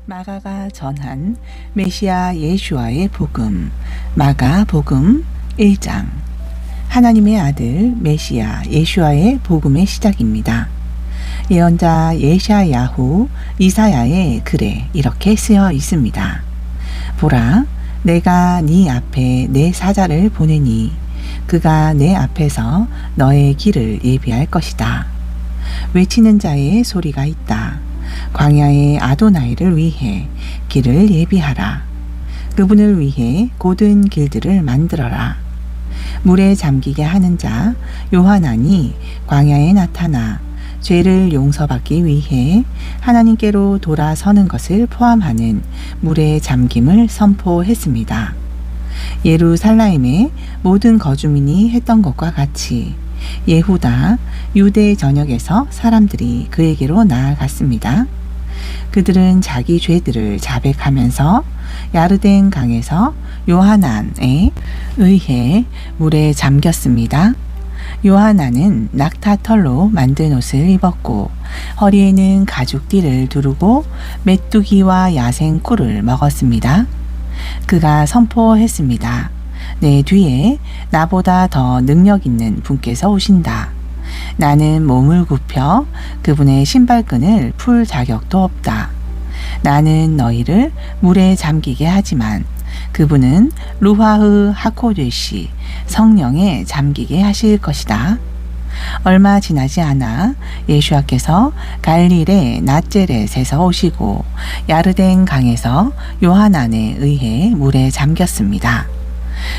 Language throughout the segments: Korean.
마가가 전한 메시아 예슈아의 복음, 마가복음 1장. 하나님의 아들 메시아 예슈아의 복음의 시작입니다. 예언자 예샤야후 이사야의 글에 이렇게 쓰여 있습니다. 보라, 내가 네 앞에 내 사자를 보내니 그가 내 앞에서 너의 길을 예비할 것이다. 외치는 자의 소리가 있다. 광야의 아도나이를 위해 길을 예비하라. 그분을 위해 곧은 길들을 만들어라. 물에 잠기게 하는 자 요하난이 광야에 나타나 죄를 용서받기 위해 하나님께로 돌아서는 것을 포함하는 물의 잠김을 선포했습니다. 예루살렘의 모든 거주민이 했던 것과 같이 예후다, 유대 전역에서 사람들이 그에게로 나아갔습니다. 그들은 자기 죄들을 자백하면서 야르덴 강에서 요하난에 의해 물에 잠겼습니다. 요하난은 낙타털로 만든 옷을 입었고 허리에는 가죽띠를 두르고 메뚜기와 야생 꿀을 먹었습니다. 그가 선포했습니다. 내 뒤에 나보다 더 능력 있는 분께서 오신다. 나는 몸을 굽혀 그분의 신발끈을 풀 자격도 없다. 나는 너희를 물에 잠기게 하지만 그분은 루하흐 하코데시 성령에 잠기게 하실 것이다. 얼마 지나지 않아 예수께서 갈릴의 나제렛에서 오시고 야르덴 강에서 요하난에 의해 물에 잠겼습니다.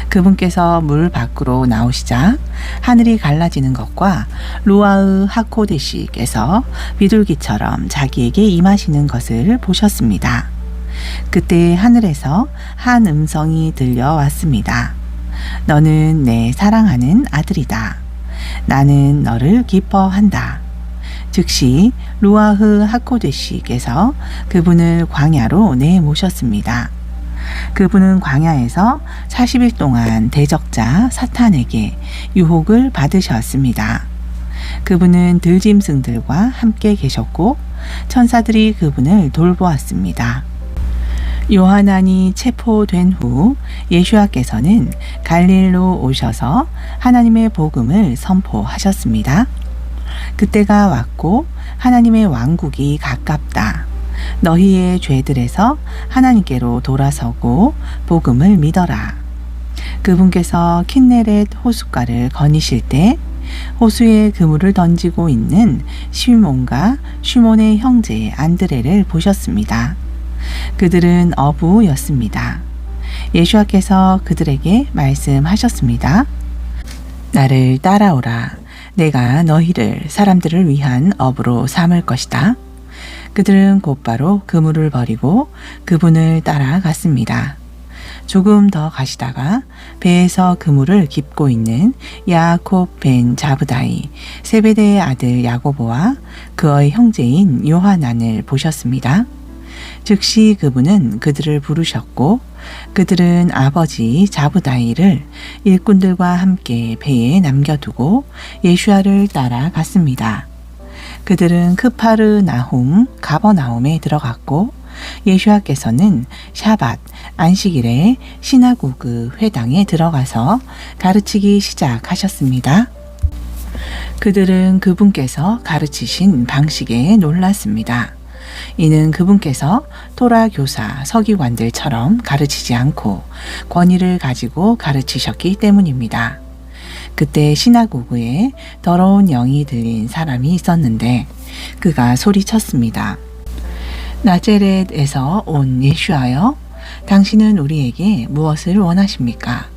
그분께서 물 밖으로 나오시자 하늘이 갈라지는 것과 루아흐 하코데시께서 비둘기처럼 자기에게 임하시는 것을 보셨습니다. 그때 하늘에서 한 음성이 들려왔습니다. 너는 내 사랑하는 아들이다. 나는 너를 기뻐한다. 즉시 루아흐 하코데시께서 그분을 광야로 내모셨습니다. 그분은 광야에서 40일 동안 대적자 사탄에게 유혹을 받으셨습니다. 그분은 들짐승들과 함께 계셨고 천사들이 그분을 돌보았습니다. 요하난이 체포된 후 예수께서는 갈릴로 오셔서 하나님의 복음을 선포하셨습니다. 그때가 왔고 하나님의 왕국이 가깝다. 너희의 죄들에서 하나님께로 돌아서고 복음을 믿어라. 그분께서 킨네렛 호숫가를 거니실 때 호수에 그물을 던지고 있는 시몬과 시몬의 형제 안드레를 보셨습니다. 그들은 어부였습니다. 예수께서 그들에게 말씀하셨습니다. 나를 따라오라. 내가 너희를 사람들을 위한 어부로 삼을 것이다. 그들은 곧바로 그물을 버리고 그분을 따라갔습니다. 조금 더 가시다가 배에서 그물을 깁고 있는 야곱 벤 자브다이 세베대의 아들 야고보와 그의 형제인 요하난을 보셨습니다. 즉시 그분은 그들을 부르셨고 그들은 아버지 자브다이를 일꾼들과 함께 배에 남겨두고 예수아를 따라갔습니다. 그들은 크파르나홈 가버나움에 들어갔고 예수께서는 샤밧 안식일에 시나고그 회당에 들어가서 가르치기 시작하셨습니다. 그들은 그분께서 가르치신 방식에 놀랐습니다. 이는 그분께서 토라 교사 서기관들처럼 가르치지 않고 권위를 가지고 가르치셨기 때문입니다. 그때 시나고그에 더러운 영이 들린 사람이 있었는데 그가 소리쳤습니다. 나제렛에서 온 예수아여, 당신은 우리에게 무엇을 원하십니까?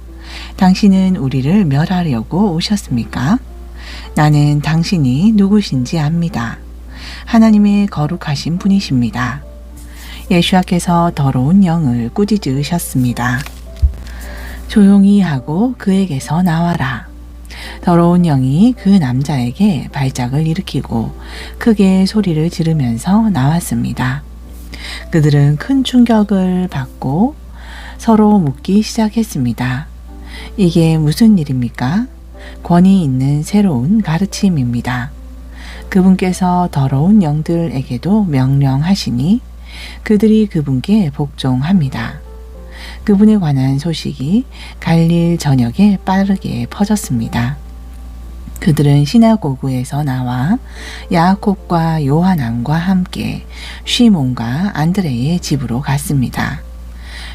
당신은 우리를 멸하려고 오셨습니까? 나는 당신이 누구신지 압니다. 하나님의 거룩하신 분이십니다. 예수께서 더러운 영을 꾸짖으셨습니다. 조용히 하고 그에게서 나와라. 더러운 영이 그 남자에게 발작을 일으키고 크게 소리를 지르면서 나왔습니다. 그들은 큰 충격을 받고 서로 묻기 시작했습니다. 이게 무슨 일입니까? 권위 있는 새로운 가르침입니다. 그분께서 더러운 영들에게도 명령하시니 그들이 그분께 복종합니다. 그분에 관한 소식이 갈릴 전역에 빠르게 퍼졌습니다. 그들은 시나고그에서 나와 야곱과 요하난과 함께 시몬과 안드레의 집으로 갔습니다.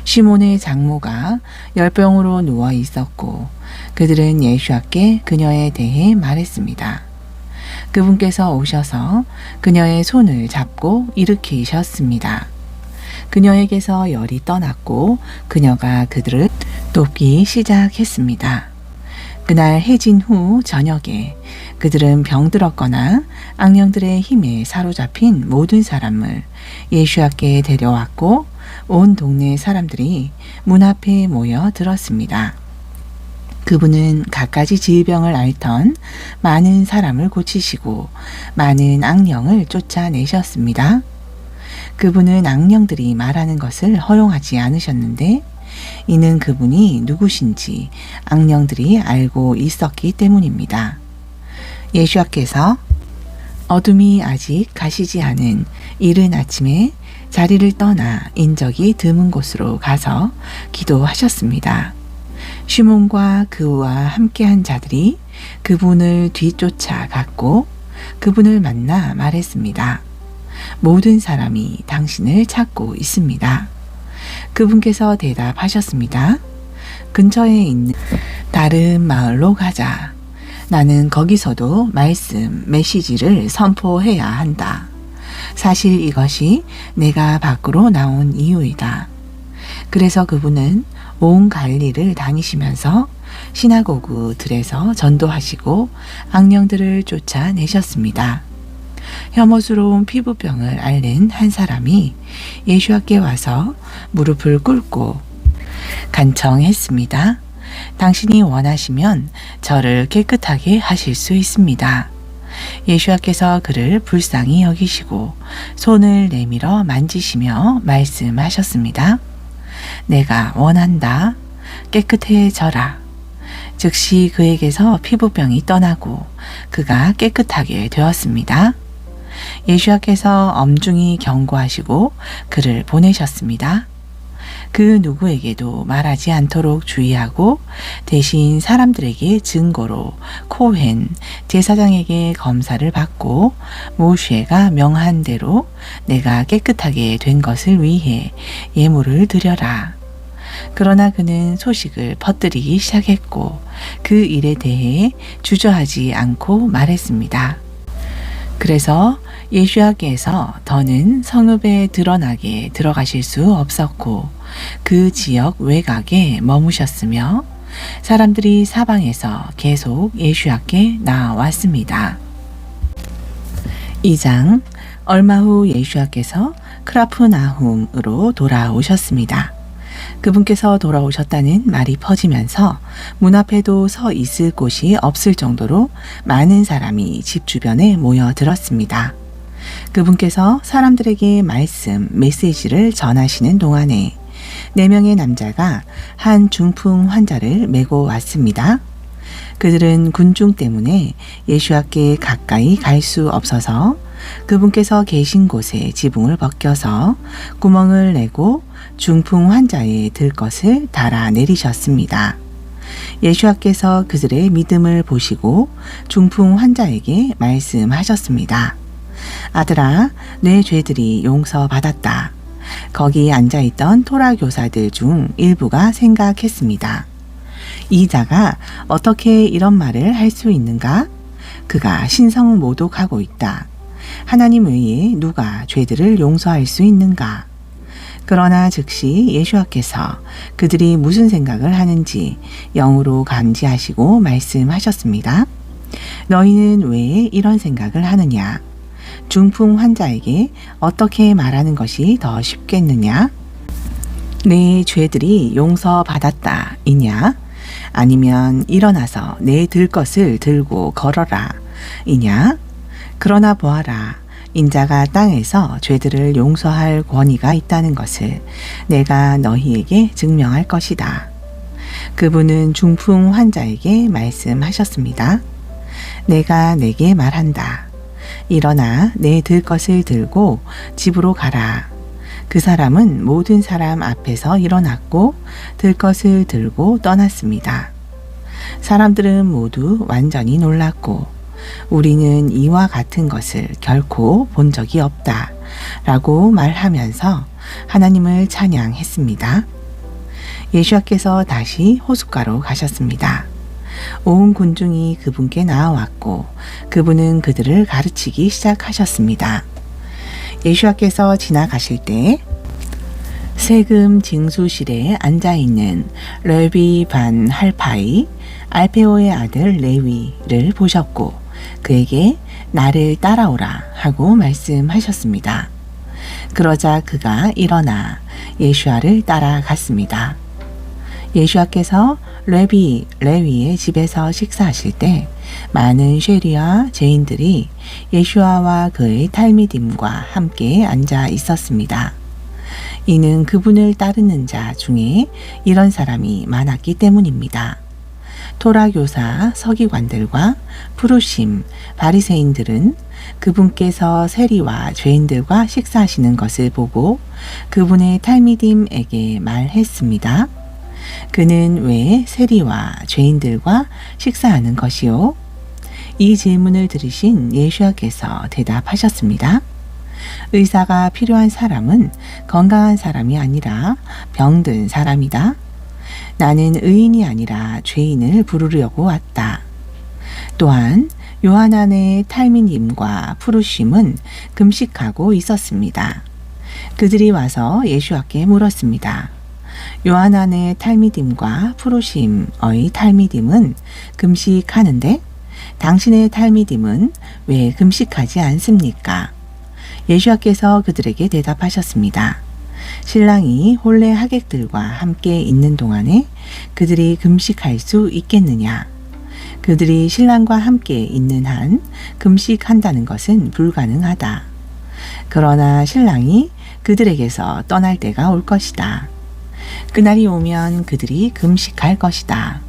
시몬의 장모가 열병으로 누워 있었고 그들은 예수께 그녀에 대해 말했습니다. 그분께서 오셔서 그녀의 손을 잡고 일으키셨습니다. 그녀에게서 열이 떠났고 그녀가 그들을 돕기 시작했습니다. 그날 해진 후 저녁에 그들은 병들었거나 악령들의 힘에 사로잡힌 모든 사람을 예수 앞에 데려왔고 온 동네 사람들이 문 앞에 모여 들었습니다. 그분은 갖가지 질병을 앓던 많은 사람을 고치시고 많은 악령을 쫓아내셨습니다. 그분은 악령들이 말하는 것을 허용하지 않으셨는데 이는 그분이 누구신지 악령들이 알고 있었기 때문입니다. 예수께서 어둠이 아직 가시지 않은 이른 아침에 자리를 떠나 인적이 드문 곳으로 가서 기도하셨습니다. 시몬과 그와 함께한 자들이 그분을 뒤쫓아 갔고 그분을 만나 말했습니다. 모든 사람이 당신을 찾고 있습니다. 그분께서 대답하셨습니다. 근처에 있는 다른 마을로 가자. 나는 거기서도 말씀, 메시지를 선포해야 한다. 사실 이것이 내가 밖으로 나온 이유이다. 그래서 그분은 온 갈릴리를 다니시면서 시나고그들에서 전도하시고 악령들을 쫓아내셨습니다. 혐오스러운 피부병을 앓는 한 사람이 예수께 와서 무릎을 꿇고 간청했습니다. 당신이 원하시면 저를 깨끗하게 하실 수 있습니다. 예수께서 그를 불쌍히 여기시고 손을 내밀어 만지시며 말씀하셨습니다. 내가 원한다. 깨끗해져라. 즉시 그에게서 피부병이 떠나고 그가 깨끗하게 되었습니다. 예수께서 엄중히 경고하시고 그를 보내셨습니다. 그 누구에게도 말하지 않도록 주의하고 대신 사람들에게 증거로 코헨 제사장에게 검사를 받고 모셰가 명한 대로 내가 깨끗하게 된 것을 위해 예물을 드려라. 그러나 그는 소식을 퍼뜨리기 시작했고 그 일에 대해 주저하지 않고 말했습니다. 그래서 예수께서 더는 성읍에 드러나게 들어가실 수 없었고 그 지역 외곽에 머무셨으며 사람들이 사방에서 계속 예수께 나왔습니다. 2장 얼마 후 예수께서 크라프나훔으로 돌아오셨습니다. 그분께서 돌아오셨다는 말이 퍼지면서 문 앞에도 서 있을 곳이 없을 정도로 많은 사람이 집 주변에 모여들었습니다. 그분께서 사람들에게 말씀, 메시지를 전하시는 동안에 4명의 남자가 한 중풍 환자를 메고 왔습니다. 그들은 군중 때문에 예수께 가까이 갈 수 없어서 그분께서 계신 곳에 지붕을 벗겨서 구멍을 내고 중풍 환자의 들것을 달아 내리셨습니다. 예수께서 그들의 믿음을 보시고 중풍 환자에게 말씀하셨습니다. 아들아, 내 죄들이 용서받았다. 거기 앉아있던 토라 교사들 중 일부가 생각했습니다. 이 자가 어떻게 이런 말을 할 수 있는가? 그가 신성 모독하고 있다. 하나님 외에 누가 죄들을 용서할 수 있는가? 그러나 즉시 예수께서 그들이 무슨 생각을 하는지 영으로 감지하시고 말씀하셨습니다. 너희는 왜 이런 생각을 하느냐? 중풍 환자에게 어떻게 말하는 것이 더 쉽겠느냐? 내 죄들이 용서받았다 이냐? 아니면 일어나서 내 들 것을 들고 걸어라 이냐? 그러나 보아라. 인자가 땅에서 죄들을 용서할 권위가 있다는 것을 내가 너희에게 증명할 것이다. 그분은 중풍 환자에게 말씀하셨습니다. 내가 내게 말한다. 일어나 내 들 것을 들고 집으로 가라. 그 사람은 모든 사람 앞에서 일어났고 들 것을 들고 떠났습니다. 사람들은 모두 완전히 놀랐고 우리는 이와 같은 것을 결코 본 적이 없다 라고 말하면서 하나님을 찬양했습니다. 예수와께서 다시 호숫가로 가셨습니다. 온 군중이 그분께 나아왔고 그분은 그들을 가르치기 시작하셨습니다. 예수와께서 지나가실 때 세금 징수실에 앉아있는 레위 반 할파이 알페오의 아들 레위를 보셨고 그에게 나를 따라오라 하고 말씀하셨습니다. 그러자 그가 일어나 예수와를 따라갔습니다. 예수와께서 레위의 집에서 식사하실 때 많은 쉐리와 죄인들이 예수와와 그의 탈미딤과 함께 앉아 있었습니다. 이는 그분을 따르는 자 중에 이런 사람이 많았기 때문입니다. 토라교사 서기관들과 프루심 바리새인들은 그분께서 세리와 죄인들과 식사하시는 것을 보고 그분의 탈미딤에게 말했습니다. 그는 왜 세리와 죄인들과 식사하는 것이요? 이 질문을 들으신 예수와께서 대답하셨습니다. 의사가 필요한 사람은 건강한 사람이 아니라 병든 사람이다. 나는 의인이 아니라 죄인을 부르려고 왔다. 또한 요하난의 탈미님과 푸르심은 금식하고 있었습니다. 그들이 와서 예수와께 물었습니다. 요하난의 탈미딤과 푸르심의 탈미딤은 금식하는데 당신의 탈미딤은 왜 금식하지 않습니까? 예수와께서 그들에게 대답하셨습니다. 신랑이 혼례 하객들과 함께 있는 동안에 그들이 금식할 수 있겠느냐? 그들이 신랑과 함께 있는 한 금식한다는 것은 불가능하다. 그러나 신랑이 그들에게서 떠날 때가 올 것이다. 그날이 오면 그들이 금식할 것이다.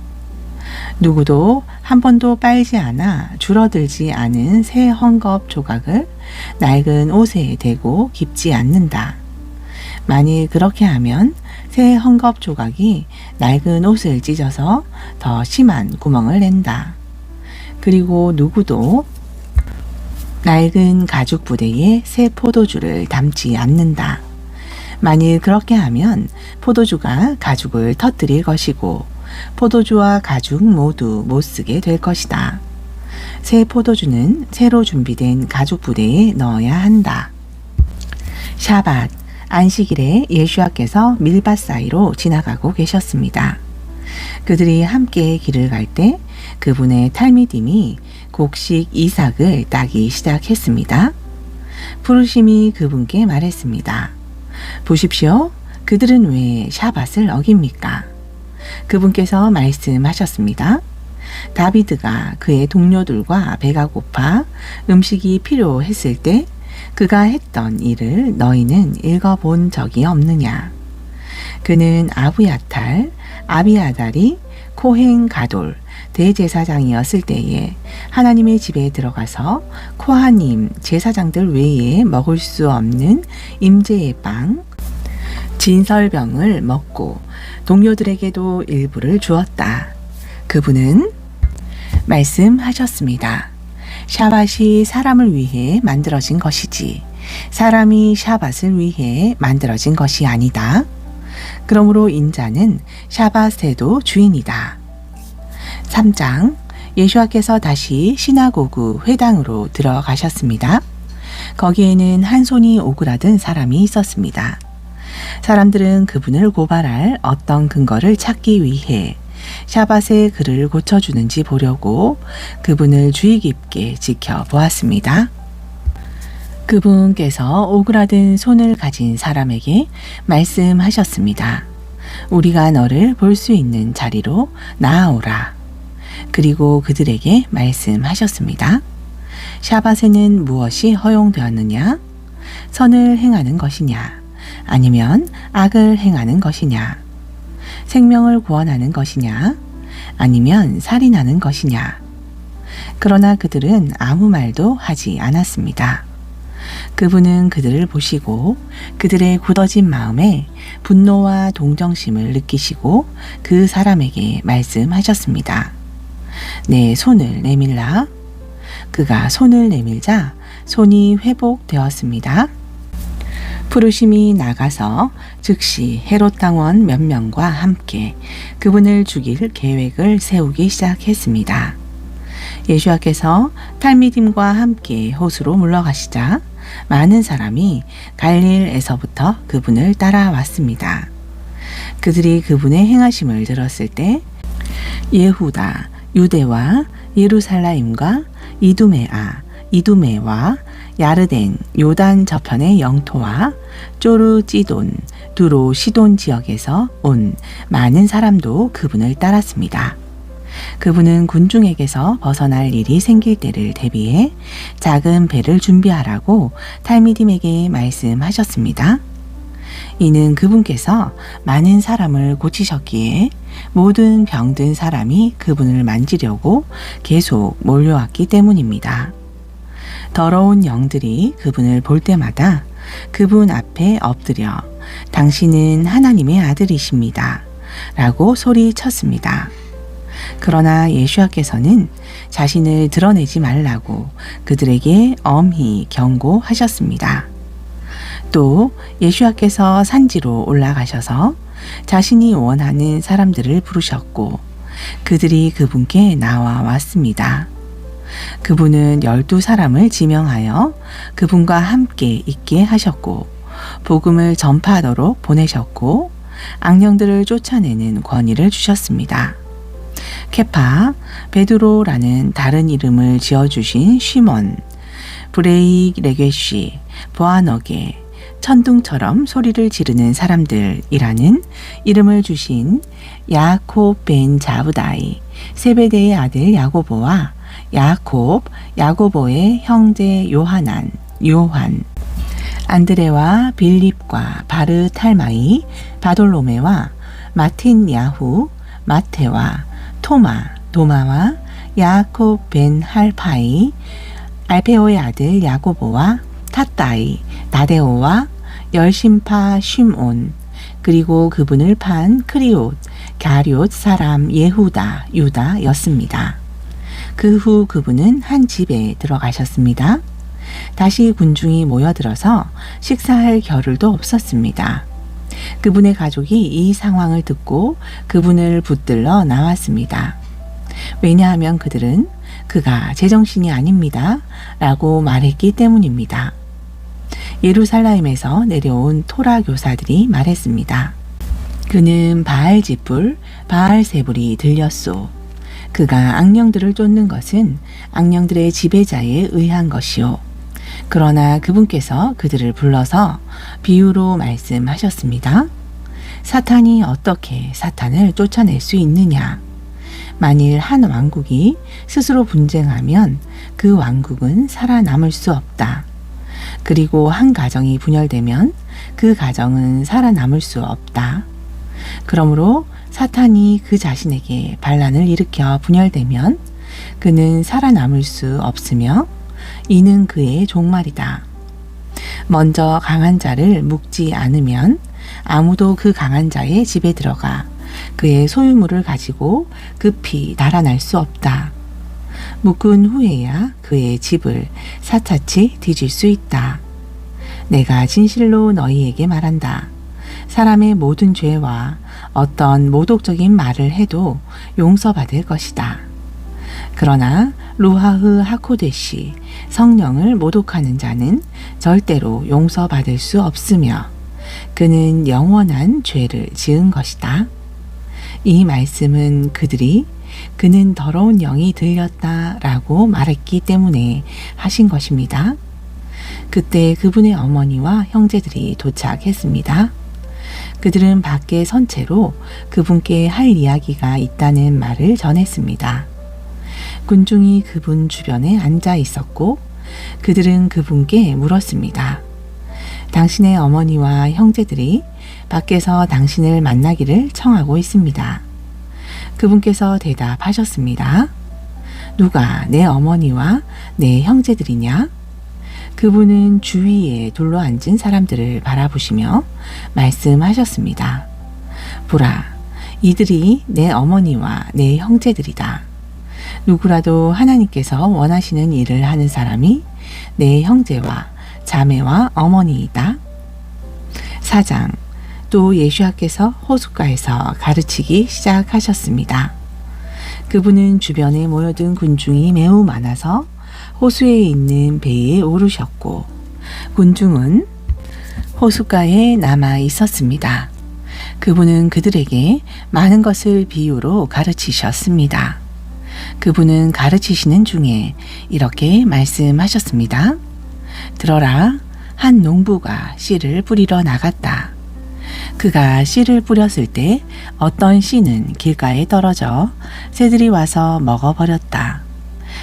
누구도 한 번도 빨지 않아 줄어들지 않은 새 헝겊 조각을 낡은 옷에 대고 깁지 않는다. 만일 그렇게 하면 새 헝겊 조각이 낡은 옷을 찢어서 더 심한 구멍을 낸다. 그리고 누구도 낡은 가죽 부대에 새 포도주를 담지 않는다. 만일 그렇게 하면 포도주가 가죽을 터뜨릴 것이고 포도주와 가죽 모두 못 쓰게 될 것이다. 새 포도주는 새로 준비된 가죽 부대에 넣어야 한다. 샤밧, 안식일에 예수와께서 밀밭 사이로 지나가고 계셨습니다. 그들이 함께 길을 갈 때 그분의 탈미딤이 곡식 이삭을 따기 시작했습니다. 푸르심이 그분께 말했습니다. 보십시오. 그들은 왜 샤밧을 어깁니까? 그분께서 말씀하셨습니다. 다비드가 그의 동료들과 배가 고파 음식이 필요했을 때 그가 했던 일을 너희는 읽어본 적이 없느냐? 그는 아부야탈, 아비아달이 코행 가돌, 대제사장이었을 때에 하나님의 집에 들어가서 코하님 제사장들 외에 먹을 수 없는 임재의 빵, 진설병을 먹고 동료들에게도 일부를 주었다. 그분은 말씀하셨습니다. 샤밧이 사람을 위해 만들어진 것이지 사람이 샤밧을 위해 만들어진 것이 아니다. 그러므로 인자는 샤밧에도 주인이다. 3장, 예수와께서 다시 시나고그 회당으로 들어가셨습니다. 거기에는 한 손이 오그라든 사람이 있었습니다. 사람들은 그분을 고발할 어떤 근거를 찾기 위해 샤밧에 그를 고쳐주는지 보려고 그분을 주의 깊게 지켜보았습니다. 그분께서 오그라든 손을 가진 사람에게 말씀하셨습니다. 우리가 너를 볼 수 있는 자리로 나아오라. 그리고 그들에게 말씀하셨습니다. 샤밧에는 무엇이 허용되었느냐? 선을 행하는 것이냐? 아니면 악을 행하는 것이냐? 생명을 구원하는 것이냐? 아니면 살인하는 것이냐? 그러나 그들은 아무 말도 하지 않았습니다. 그분은 그들을 보시고 그들의 굳어진 마음에 분노와 동정심을 느끼시고 그 사람에게 말씀하셨습니다. 내 손을 내밀라. 그가 손을 내밀자 손이 회복되었습니다. 부르심이 나가서 즉시 헤롯 당원 몇 명과 함께 그분을 죽일 계획을 세우기 시작했습니다. 예수와께서 탈미딤과 함께 호수로 물러가시자 많은 사람이 갈릴에서부터 그분을 따라왔습니다. 그들이 그분의 행하심을 들었을 때 예후다, 유대와 예루살렘과 이두메와 야르덴, 요단 저편의 영토와 쪼르 찌돈, 두로 시돈 지역에서 온 많은 사람도 그분을 따랐습니다. 그분은 군중에게서 벗어날 일이 생길 때를 대비해 작은 배를 준비하라고 탈미딤에게 말씀하셨습니다. 이는 그분께서 많은 사람을 고치셨기에 모든 병든 사람이 그분을 만지려고 계속 몰려왔기 때문입니다. 더러운 영들이 그분을 볼 때마다 그분 앞에 엎드려 당신은 하나님의 아들이십니다. 라고 소리쳤습니다. 그러나 예수와께서는 자신을 드러내지 말라고 그들에게 엄히 경고하셨습니다. 또 예수와께서 산지로 올라가셔서 자신이 원하는 사람들을 부르셨고 그들이 그분께 나와 왔습니다. 그분은 12사람을 지명하여 그분과 함께 있게 하셨고 복음을 전파하도록 보내셨고 악령들을 쫓아내는 권위를 주셨습니다. 케파, 베드로라는 다른 이름을 지어주신 시몬, 브레이레게시, 보아너게, 천둥처럼 소리를 지르는 사람들이라는 이름을 주신 야콥 벤 자브다이, 세베대의 아들 야고보와 야고보의 형제 요한, 안드레와 빌립과 바르탈마이, 바돌로메와 마틴야후, 마테와 도마와 야콥 벤 할파이, 알페오의 아들 야고보와 탓다이, 나데오와 열심파 쉼온, 그리고 그분을 판 크리옷, 갸리옷 사람 유다였습니다. 그 후 그분은 한 집에 들어가셨습니다. 다시 군중이 모여들어서 식사할 겨를도 없었습니다. 그분의 가족이 이 상황을 듣고 그분을 붙들러 나왔습니다. 왜냐하면 그들은 그가 제정신이 아닙니다. 라고 말했기 때문입니다. 예루살렘에서 내려온 토라 교사들이 말했습니다. 그는 바알세불이 들렸소. 그가 악령들을 쫓는 것은 악령들의 지배자에 의한 것이요. 그러나 그분께서 그들을 불러서 비유로 말씀하셨습니다. 사탄이 어떻게 사탄을 쫓아낼 수 있느냐? 만일 한 왕국이 스스로 분쟁하면 그 왕국은 살아남을 수 없다. 그리고 한 가정이 분열되면 그 가정은 살아남을 수 없다. 그러므로 사탄이 그 자신에게 반란을 일으켜 분열되면 그는 살아남을 수 없으며 이는 그의 종말이다. 먼저 강한 자를 묶지 않으면 아무도 그 강한 자의 집에 들어가 그의 소유물을 가지고 급히 달아날 수 없다. 묶은 후에야 그의 집을 사차치 뒤질 수 있다. 내가 진실로 너희에게 말한다. 사람의 모든 죄와 어떤 모독적인 말을 해도 용서받을 것이다. 그러나 루하흐 하코데시, 성령을 모독하는 자는 절대로 용서받을 수 없으며 그는 영원한 죄를 지은 것이다. 이 말씀은 그는 더러운 영이 들렸다라고 말했기 때문에 하신 것입니다. 그때 그분의 어머니와 형제들이 도착했습니다. 그들은 밖에 선 채로 그분께 할 이야기가 있다는 말을 전했습니다. 군중이 그분 주변에 앉아 있었고 그들은 그분께 물었습니다. 당신의 어머니와 형제들이 밖에서 당신을 만나기를 청하고 있습니다. 그분께서 대답하셨습니다. 누가 내 어머니와 내 형제들이냐? 그분은 주위에 둘러 앉은 사람들을 바라보시며 말씀하셨습니다. 보라, 이들이 내 어머니와 내 형제들이다. 누구라도 하나님께서 원하시는 일을 하는 사람이 내 형제와 자매와 어머니이다. 4장. 또 예수께서 호숫가에서 가르치기 시작하셨습니다. 그분은 주변에 모여든 군중이 매우 많아서 호수에 있는 배에 오르셨고 군중은 호숫가에 남아 있었습니다. 그분은 그들에게 많은 것을 비유로 가르치셨습니다. 그분은 가르치시는 중에 이렇게 말씀하셨습니다. 들어라, 한 농부가 씨를 뿌리러 나갔다. 그가 씨를 뿌렸을 때 어떤 씨는 길가에 떨어져 새들이 와서 먹어버렸다.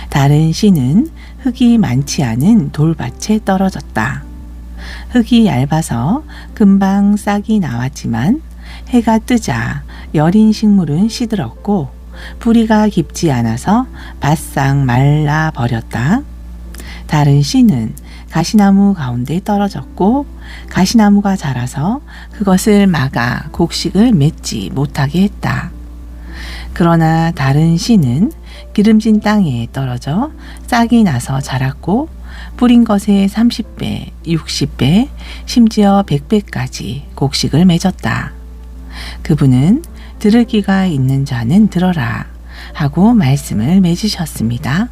다른 씨는 흙이 많지 않은 돌밭에 떨어졌다. 흙이 얇아서 금방 싹이 나왔지만 해가 뜨자 여린 식물은 시들었고 뿌리가 깊지 않아서 바싹 말라 버렸다. 다른 씨는 가시나무 가운데 떨어졌고 가시나무가 자라서 그것을 막아 곡식을 맺지 못하게 했다. 그러나 다른 씨는 기름진 땅에 떨어져 싹이 나서 자랐고 뿌린 것의 30배, 60배, 심지어 100배까지 곡식을 맺었다. 그분은 들을 귀가 있는 자는 들어라 하고 말씀을 맺으셨습니다.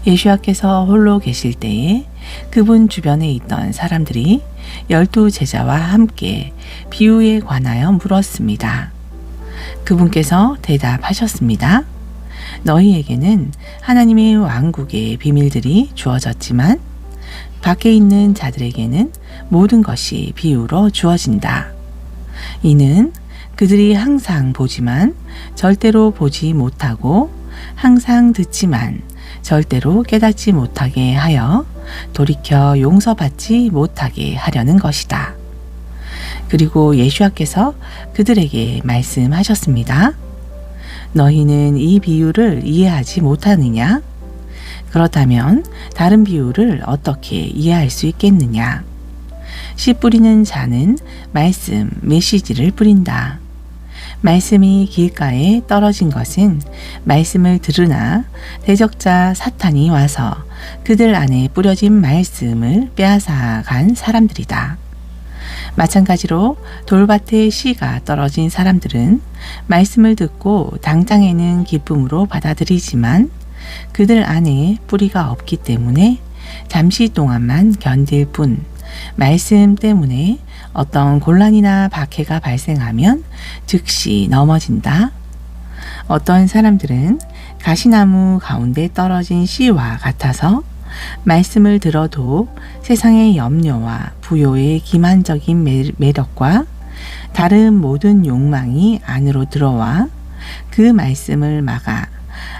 예수께서 홀로 계실 때에 그분 주변에 있던 사람들이 12 제자와 함께 비유에 관하여 물었습니다. 그분께서 대답하셨습니다. 너희에게는 하나님의 왕국의 비밀들이 주어졌지만 밖에 있는 자들에게는 모든 것이 비유로 주어진다. 이는 그들이 항상 보지만 절대로 보지 못하고 항상 듣지만 절대로 깨닫지 못하게 하여 돌이켜 용서받지 못하게 하려는 것이다. 그리고 예수께서 그들에게 말씀하셨습니다. 너희는 이 비유를 이해하지 못하느냐? 그렇다면 다른 비유를 어떻게 이해할 수 있겠느냐? 씨 뿌리는 자는 말씀, 메시지를 뿌린다. 말씀이 길가에 떨어진 것은 말씀을 들으나 대적자 사탄이 와서 그들 안에 뿌려진 말씀을 빼앗아 간 사람들이다. 마찬가지로 돌밭에 씨가 떨어진 사람들은 말씀을 듣고 당장에는 기쁨으로 받아들이지만 그들 안에 뿌리가 없기 때문에 잠시 동안만 견딜 뿐 말씀 때문에 어떤 곤란이나 박해가 발생하면 즉시 넘어진다. 어떤 사람들은 가시나무 가운데 떨어진 씨와 같아서 말씀을 들어도 세상의 염려와 부요의 기만적인 매력과 다른 모든 욕망이 안으로 들어와 그 말씀을 막아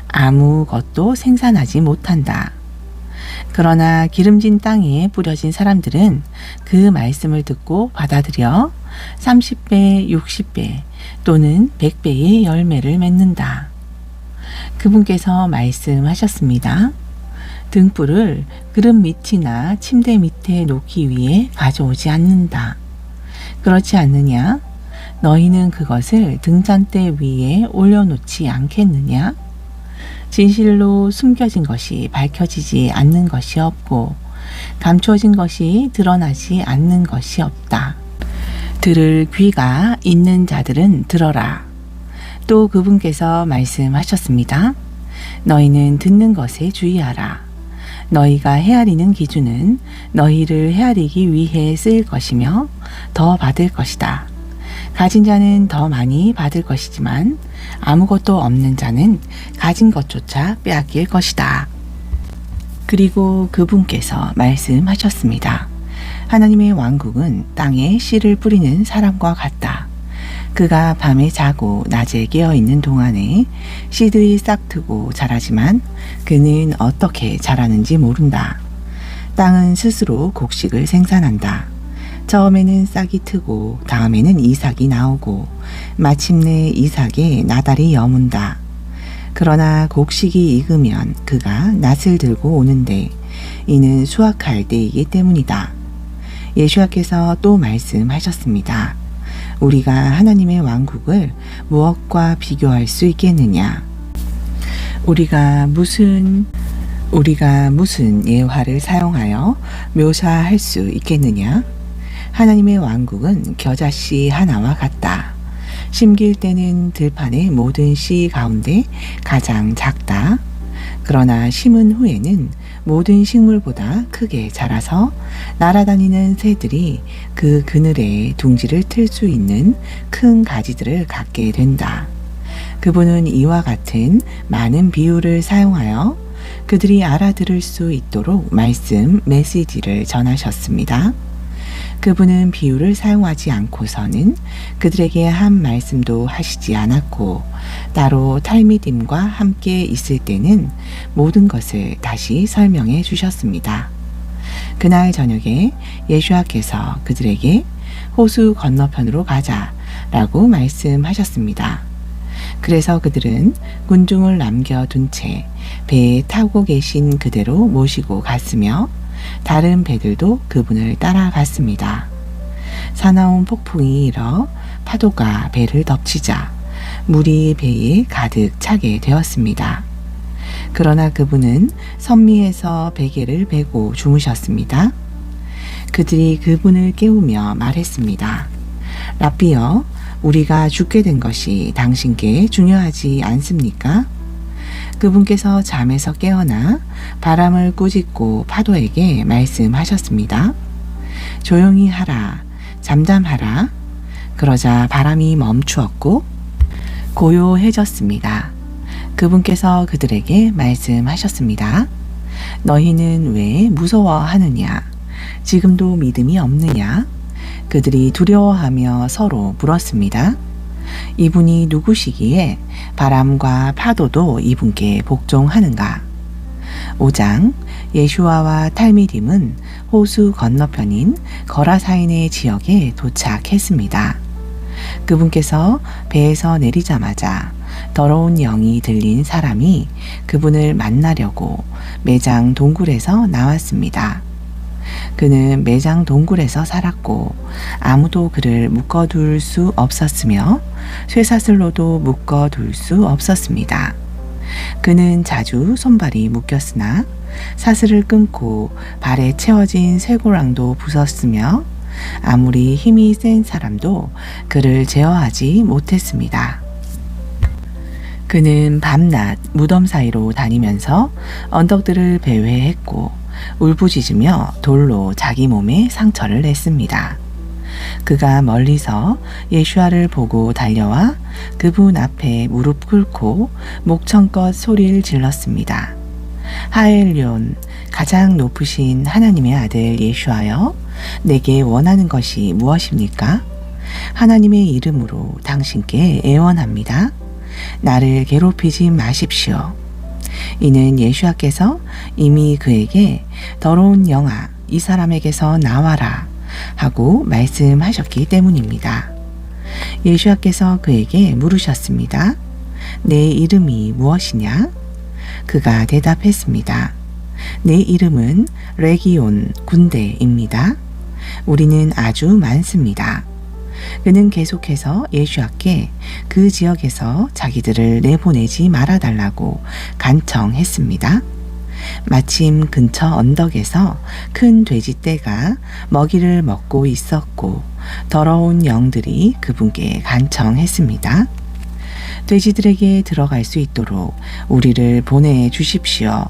아무것도 생산하지 못한다. 그러나 기름진 땅에 뿌려진 사람들은 그 말씀을 듣고 받아들여 30배, 60배 또는 100배의 열매를 맺는다. 그분께서 말씀하셨습니다. 등불을 그릇 밑이나 침대 밑에 놓기 위해 가져오지 않는다. 그렇지 않느냐? 너희는 그것을 등잔대 위에 올려놓지 않겠느냐? 진실로 숨겨진 것이 밝혀지지 않는 것이 없고 감춰진 것이 드러나지 않는 것이 없다. 들을 귀가 있는 자들은 들어라. 또 그분께서 말씀하셨습니다. 너희는 듣는 것에 주의하라. 너희가 헤아리는 기준은 너희를 헤아리기 위해 쓰일 것이며 더 받을 것이다. 가진 자는 더 많이 받을 것이지만 아무것도 없는 자는 가진 것조차 빼앗길 것이다. 그리고 그분께서 말씀하셨습니다. 하나님의 왕국은 땅에 씨를 뿌리는 사람과 같다. 그가 밤에 자고 낮에 깨어있는 동안에 씨들이 싹트고 자라지만 그는 어떻게 자라는지 모른다. 땅은 스스로 곡식을 생산한다. 처음에는 싹이 트고 다음에는 이삭이 나오고 마침내 이삭에 나달이 여문다. 그러나 곡식이 익으면 그가 낫을 들고 오는데 이는 수확할 때이기 때문이다. 예수와께서 또 말씀하셨습니다. 우리가 하나님의 왕국을 무엇과 비교할 수 있겠느냐? 우리가 무슨 예화를 사용하여 묘사할 수 있겠느냐? 하나님의 왕국은 겨자씨 하나와 같다. 심길 때는 들판의 모든 씨 가운데 가장 작다. 그러나 심은 후에는 모든 식물보다 크게 자라서 날아다니는 새들이 그 그늘에 둥지를 틀 수 있는 큰 가지들을 갖게 된다. 그분은 이와 같은 많은 비유를 사용하여 그들이 알아들을 수 있도록 메시지를 전하셨습니다. 그분은 비유를 사용하지 않고서는 그들에게 한 말씀도 하시지 않았고, 따로 탈미딤과 함께 있을 때는 모든 것을 다시 설명해 주셨습니다. 그날 저녁에 예수와께서 그들에게 호수 건너편으로 가자라고 말씀하셨습니다. 그래서 그들은 군중을 남겨둔 채 배에 타고 계신 그대로 모시고 갔으며 다른 배들도 그분을 따라갔습니다. 사나운 폭풍이 일어 파도가 배를 덮치자 물이 배에 가득 차게 되었습니다. 그러나 그분은 선미에서 베개를 베고 주무셨습니다. 그들이 그분을 깨우며 말했습니다. 랍비여, 우리가 죽게 된 것이 당신께 중요하지 않습니까? 그분께서 잠에서 깨어나 바람을 꾸짖고 파도에게 말씀하셨습니다. 조용히 하라, 잠잠하라. 그러자 바람이 멈추었고 고요해졌습니다. 그분께서 그들에게 말씀하셨습니다. 너희는 왜 무서워하느냐? 지금도 믿음이 없느냐? 그들이 두려워하며 서로 물었습니다. 이분이 누구시기에 바람과 파도도 이분께 복종하는가? 5장 예슈아와 탈미딤은 호수 건너편인 거라사인의 지역에 도착했습니다. 그분께서 배에서 내리자마자 더러운 영이 들린 사람이 그분을 만나려고 매장 동굴에서 나왔습니다. 그는 매장 동굴에서 살았고 아무도 그를 묶어둘 수 없었으며 쇠사슬로도 묶어둘 수 없었습니다. 그는 자주 손발이 묶였으나 사슬을 끊고 발에 채워진 쇠고랑도 부쉈으며 아무리 힘이 센 사람도 그를 제어하지 못했습니다. 그는 밤낮 무덤 사이로 다니면서 언덕들을 배회했고 울부짖으며 돌로 자기 몸에 상처를 냈습니다. 그가 멀리서 예수아를 보고 달려와 그분 앞에 무릎 꿇고 목청껏 소리를 질렀습니다. 하엘리온, 가장 높으신 하나님의 아들 예수아여, 내게 원하는 것이 무엇입니까? 하나님의 이름으로 당신께 애원합니다. 나를 괴롭히지 마십시오. 이는 예수아께서 이미 그에게 더러운 영아, 이 사람에게서 나와라 하고 말씀하셨기 때문입니다. 예수아께서 그에게 물으셨습니다. 내 이름이 무엇이냐? 그가 대답했습니다. 내 이름은 레기온, 군대입니다. 우리는 아주 많습니다. 그는 계속해서 예수아께 그 지역에서 자기들을 내보내지 말아달라고 간청했습니다. 마침 근처 언덕에서 큰 돼지떼가 먹이를 먹고 있었고 더러운 영들이 그분께 간청했습니다. 돼지들에게 들어갈 수 있도록 우리를 보내주십시오.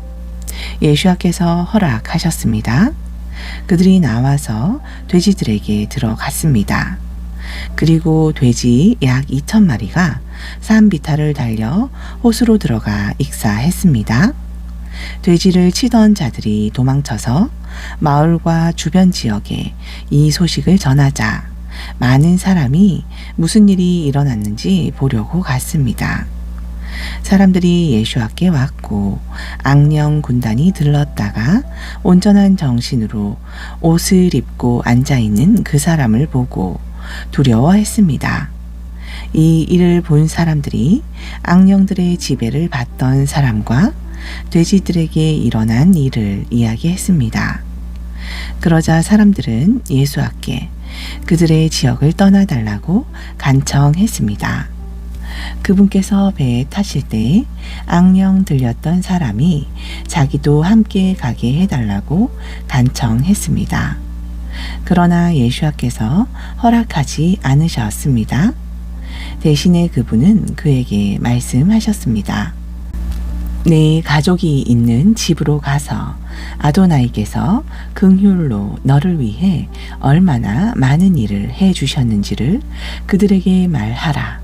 예수아께서 허락하셨습니다. 그들이 나와서 돼지들에게 들어갔습니다. 그리고 돼지 약 2,000마리가 산비탈을 달려 호수로 들어가 익사했습니다. 돼지를 치던 자들이 도망쳐서 마을과 주변 지역에 이 소식을 전하자 많은 사람이 무슨 일이 일어났는지 보려고 갔습니다. 사람들이 예수와께 왔고 악령 군단이 들렀다가 온전한 정신으로 옷을 입고 앉아있는 그 사람을 보고 두려워했습니다. 이 일을 본 사람들이 악령들의 지배를 받던 사람과 돼지들에게 일어난 일을 이야기했습니다. 그러자 사람들은 예수께 그들의 지역을 떠나달라고 간청했습니다. 그분께서 배에 타실 때 악령 들렸던 사람이 자기도 함께 가게 해달라고 간청했습니다. 그러나 예수께서 허락하지 않으셨습니다. 대신에 그분은 그에게 말씀하셨습니다. 내 가족이 있는 집으로 가서 아도나이께서 긍휼로 너를 위해 얼마나 많은 일을 해 주셨는지를 그들에게 말하라.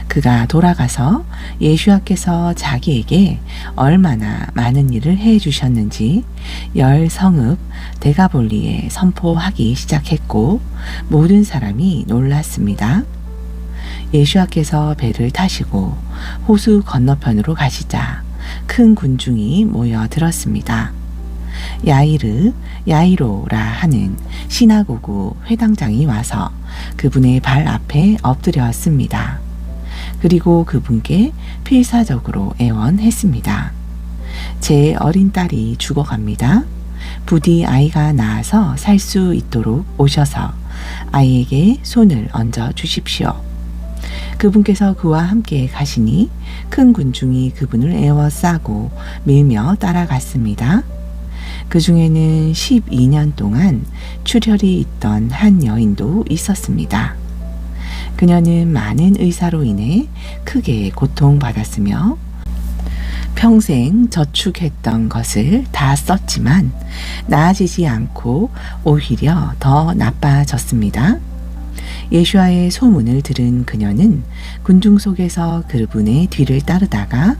그가 돌아가서 예수께서 자기에게 얼마나 많은 일을 해 주셨는지 10성읍 데가볼리에 선포하기 시작했고 모든 사람이 놀랐습니다. 예수께서 배를 타시고 호수 건너편으로 가시자 큰 군중이 모여들었습니다. 야이로라 하는 시나고구 회당장이 와서 그분의 발 앞에 엎드렸습니다. 그리고 그분께 필사적으로 애원했습니다. 제 어린 딸이 죽어갑니다. 부디 아이가 나아서 살 수 있도록 오셔서 아이에게 손을 얹어 주십시오. 그분께서 그와 함께 가시니 큰 군중이 그분을 애워싸고 밀며 따라갔습니다. 그 중에는 12년 동안 출혈이 있던 한 여인도 있었습니다. 그녀는 많은 의사로 인해 크게 고통받았으며 평생 저축했던 것을 다 썼지만 나아지지 않고 오히려 더 나빠졌습니다. 예수와의 소문을 들은 그녀는 군중 속에서 그분의 뒤를 따르다가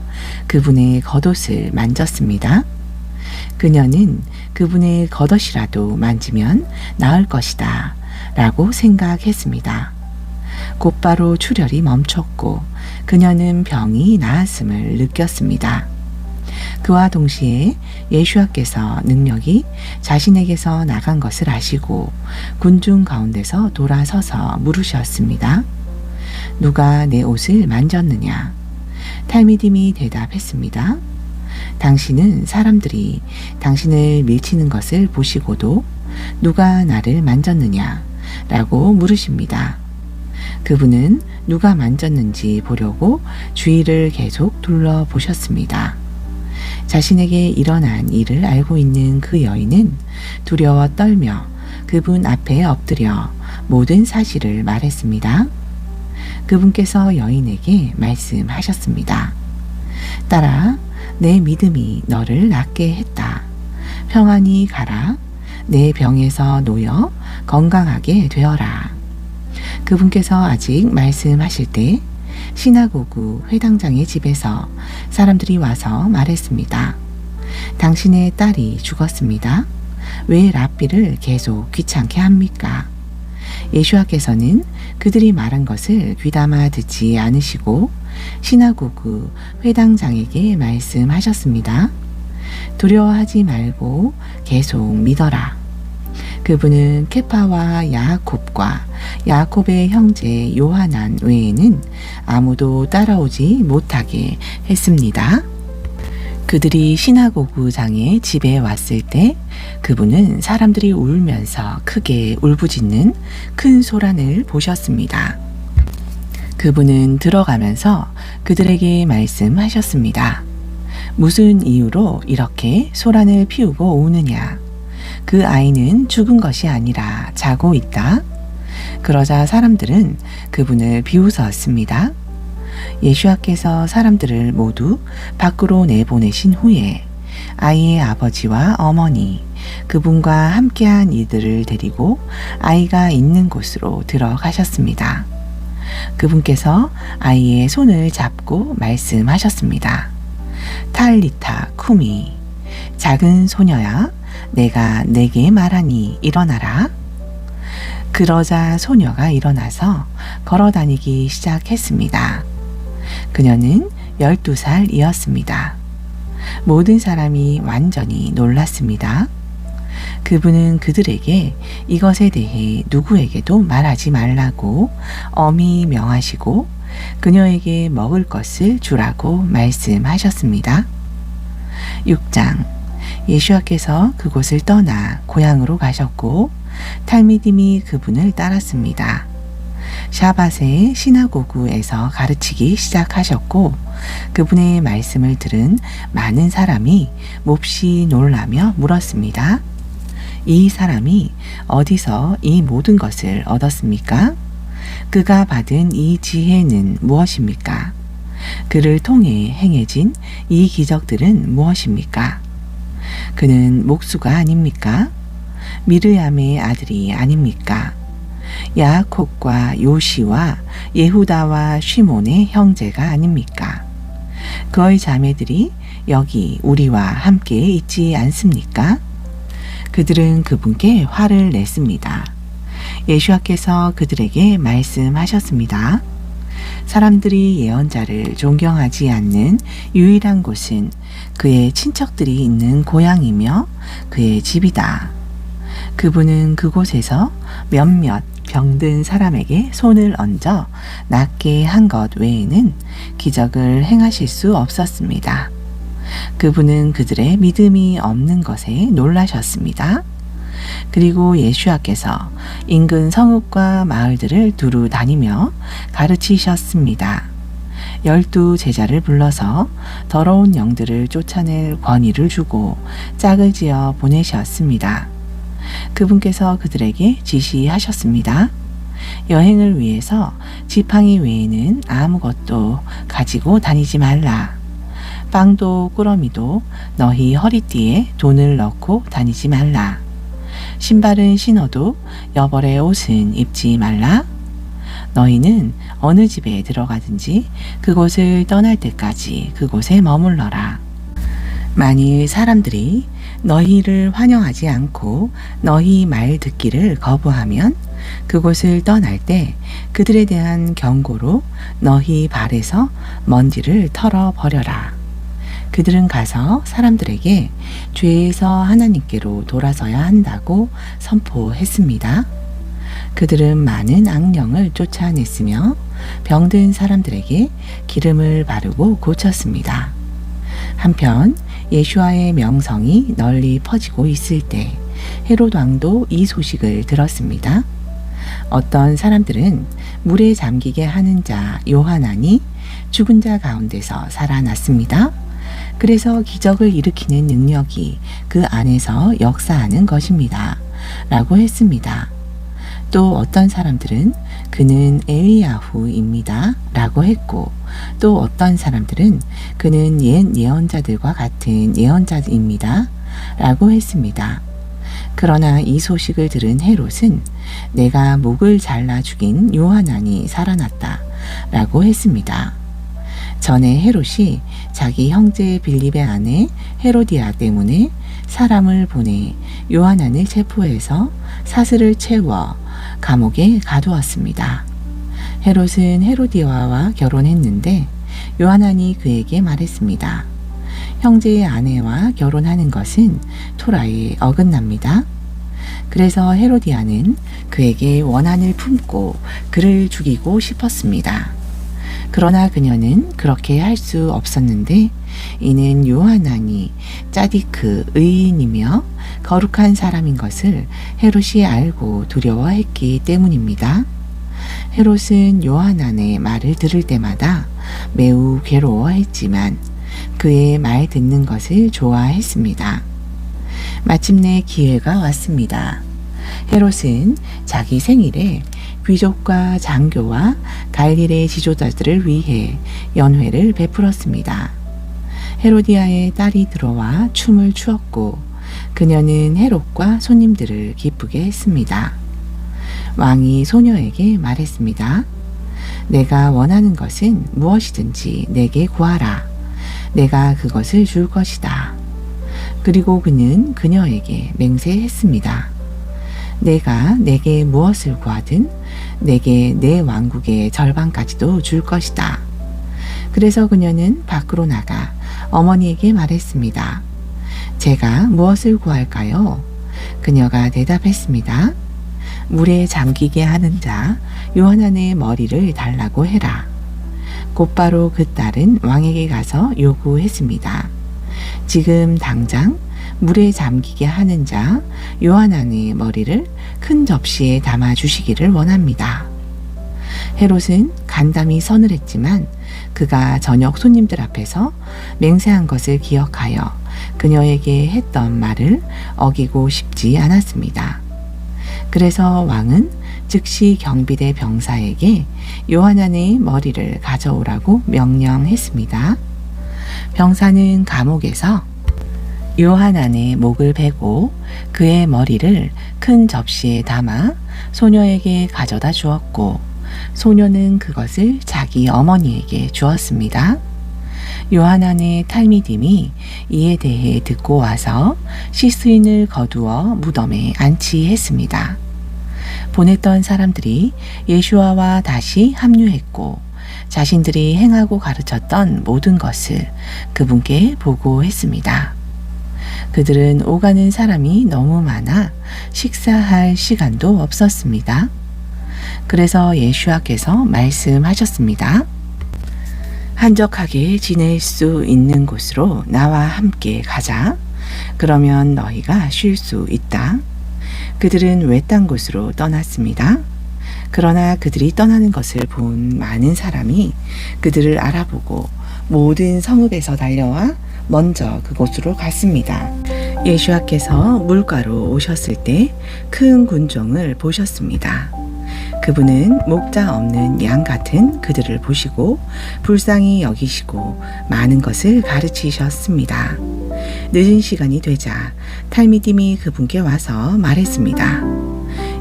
그분의 겉옷을 만졌습니다. 그녀는 그분의 겉옷이라도 만지면 나을 것이다 라고 생각했습니다. 곧바로 출혈이 멈췄고 그녀는 병이 나았음을 느꼈습니다. 그와 동시에 예수께서 능력이 자신에게서 나간 것을 아시고 군중 가운데서 돌아서서 물으셨습니다. 누가 내 옷을 만졌느냐? 탈미딤이 대답했습니다. 당신은 사람들이 당신을 밀치는 것을 보시고도 누가 나를 만졌느냐? 라고 물으십니다. 그분은 누가 만졌는지 보려고 주위를 계속 둘러보셨습니다. 자신에게 일어난 일을 알고 있는 그 여인은 두려워 떨며 그분 앞에 엎드려 모든 사실을 말했습니다. 그분께서 여인에게 말씀하셨습니다. 딸아, 내 믿음이 너를 낫게 했다. 평안히 가라. 내 병에서 놓여 건강하게 되어라. 그분께서 아직 말씀하실 때 시나고구 회당장의 집에서 사람들이 와서 말했습니다. 당신의 딸이 죽었습니다. 왜 랍비를 계속 귀찮게 합니까? 예수께서는 그들이 말한 것을 귀담아 듣지 않으시고 시나고구 회당장에게 말씀하셨습니다. 두려워하지 말고 계속 믿어라. 그분은 케파와 야곱과 야곱의 형제 요하난 외에는 아무도 따라오지 못하게 했습니다. 그들이 시나고구장의 집에 왔을 때 그분은 사람들이 울면서 크게 울부짖는 큰 소란을 보셨습니다. 그분은 들어가면서 그들에게 말씀하셨습니다. 무슨 이유로 이렇게 소란을 피우고 우느냐? 그 아이는 죽은 것이 아니라 자고 있다. 그러자 사람들은 그분을 비웃었습니다. 예수께서 사람들을 모두 밖으로 내보내신 후에 아이의 아버지와 어머니, 그분과 함께한 이들을 데리고 아이가 있는 곳으로 들어가셨습니다. 그분께서 아이의 손을 잡고 말씀하셨습니다. 탈리타 쿠미, 작은 소녀야, 내가 내게 말하니 일어나라. 그러자 소녀가 일어나서 걸어다니기 시작했습니다. 그녀는 12살이었습니다. 모든 사람이 완전히 놀랐습니다. 그분은 그들에게 이것에 대해 누구에게도 말하지 말라고 엄히 명하시고 그녀에게 먹을 것을 주라고 말씀하셨습니다. 6장. 예수와께서 그곳을 떠나 고향으로 가셨고 탈미딤이 그분을 따랐습니다. 샤밧에 시나고그에서 가르치기 시작하셨고 그분의 말씀을 들은 많은 사람이 몹시 놀라며 물었습니다. 이 사람이 어디서 이 모든 것을 얻었습니까? 그가 받은 이 지혜는 무엇입니까? 그를 통해 행해진 이 기적들은 무엇입니까? 그는 목수가 아닙니까? 미르암의 아들이 아닙니까? 야곱과 요시와 예후다와 시몬의 형제가 아닙니까? 그의 자매들이 여기 우리와 함께 있지 않습니까? 그들은 그분께 화를 냈습니다. 예수와께서 그들에게 말씀하셨습니다. 사람들이 예언자를 존경하지 않는 유일한 곳은 그의 친척들이 있는 고향이며 그의 집이다. 그분은 그곳에서 몇몇 병든 사람에게 손을 얹어 낫게 한 것 외에는 기적을 행하실 수 없었습니다. 그분은 그들의 믿음이 없는 것에 놀라셨습니다. 그리고 예수와께서 인근 성읍과 마을들을 두루 다니며 가르치셨습니다. 12 제자를 불러서 더러운 영들을 쫓아낼 권위를 주고 짝을 지어 보내셨습니다. 그분께서 그들에게 지시하셨습니다. 여행을 위해서 지팡이 외에는 아무것도 가지고 다니지 말라. 빵도 꾸러미도 너희 허리띠에 돈을 넣고 다니지 말라. 신발은 신어도 여벌의 옷은 입지 말라. 너희는 어느 집에 들어가든지 그곳을 떠날 때까지 그곳에 머물러라. 만일 사람들이 너희를 환영하지 않고 너희 말 듣기를 거부하면 그곳을 떠날 때 그들에 대한 경고로 너희 발에서 먼지를 털어버려라. 그들은 가서 사람들에게 죄에서 하나님께로 돌아서야 한다고 선포했습니다. 그들은 많은 악령을 쫓아냈으며 병든 사람들에게 기름을 바르고 고쳤습니다. 한편 예수와의 명성이 널리 퍼지고 있을 때 헤롯 왕도 이 소식을 들었습니다. 어떤 사람들은 물에 잠기게 하는 자 요하난이 죽은 자 가운데서 살아났습니다. 그래서 기적을 일으키는 능력이 그 안에서 역사하는 것입니다. 라고 했습니다. 또 어떤 사람들은 그는 엘리야후입니다. 라고 했고 또 어떤 사람들은 그는 옛 예언자들과 같은 예언자입니다. 라고 했습니다. 그러나 이 소식을 들은 헤롯은 내가 목을 잘라 죽인 요하난이 살아났다. 라고 했습니다. 전에 헤롯이 자기 형제 빌립의 아내 헤로디아 때문에 사람을 보내 요하난을 체포해서 사슬을 채워 감옥에 가두었습니다. 헤롯은 헤로디아와 결혼했는데 요하난이 그에게 말했습니다. 형제의 아내와 결혼하는 것은 토라에 어긋납니다. 그래서 헤로디아는 그에게 원한을 품고 그를 죽이고 싶었습니다. 그러나 그녀는 그렇게 할 수 없었는데 이는 요하난이 짜디크 의인이며 거룩한 사람인 것을 헤롯이 알고 두려워했기 때문입니다. 헤롯은 요하난의 말을 들을 때마다 매우 괴로워했지만 그의 말 듣는 것을 좋아했습니다. 마침내 기회가 왔습니다. 헤롯은 자기 생일에 귀족과 장교와 갈릴의 지도자들을 위해 연회를 베풀었습니다. 헤로디아의 딸이 들어와 춤을 추었고 그녀는 헤롯과 손님들을 기쁘게 했습니다. 왕이 소녀에게 말했습니다. 내가 원하는 것은 무엇이든지 내게 구하라. 내가 그것을 줄 것이다. 그리고 그는 그녀에게 맹세했습니다. 내가 내게 무엇을 구하든 내게 내 왕국의 절반까지도 줄 것이다. 그래서 그녀는 밖으로 나가 어머니에게 말했습니다. 제가 무엇을 구할까요? 그녀가 대답했습니다. 물에 잠기게 하는 자 요하난의 머리를 달라고 해라. 곧바로 그 딸은 왕에게 가서 요구했습니다. 지금 당장 물에 잠기게 하는 자 요하난의 머리를 큰 접시에 담아 주시기를 원합니다. 헤롯은 간담이 서늘했지만 그가 저녁 손님들 앞에서 맹세한 것을 기억하여 그녀에게 했던 말을 어기고 싶지 않았습니다. 그래서 왕은 즉시 경비대 병사에게 요하난의 머리를 가져오라고 명령했습니다. 병사는 감옥에서 요하난의 목을 베고 그의 머리를 큰 접시에 담아 소녀에게 가져다 주었고 소녀는 그것을 자기 어머니에게 주었습니다. 요하난의 탈미딤이 이에 대해 듣고 와서 시스인을 거두어 무덤에 안치했습니다. 보냈던 사람들이 예슈아와 다시 합류했고 자신들이 행하고 가르쳤던 모든 것을 그분께 보고했습니다. 그들은 오가는 사람이 너무 많아 식사할 시간도 없었습니다. 그래서 예수와께서 말씀하셨습니다. 한적하게 지낼 수 있는 곳으로 나와 함께 가자. 그러면 너희가 쉴 수 있다. 그들은 외딴 곳으로 떠났습니다. 그러나 그들이 떠나는 것을 본 많은 사람이 그들을 알아보고 모든 성읍에서 달려와 먼저 그곳으로 갔습니다. 예수와께서 물가로 오셨을 때 큰 군종을 보셨습니다. 그분은 목자 없는 양 같은 그들을 보시고 불쌍히 여기시고 많은 것을 가르치셨습니다. 늦은 시간이 되자 탈미딤이 그분께 와서 말했습니다.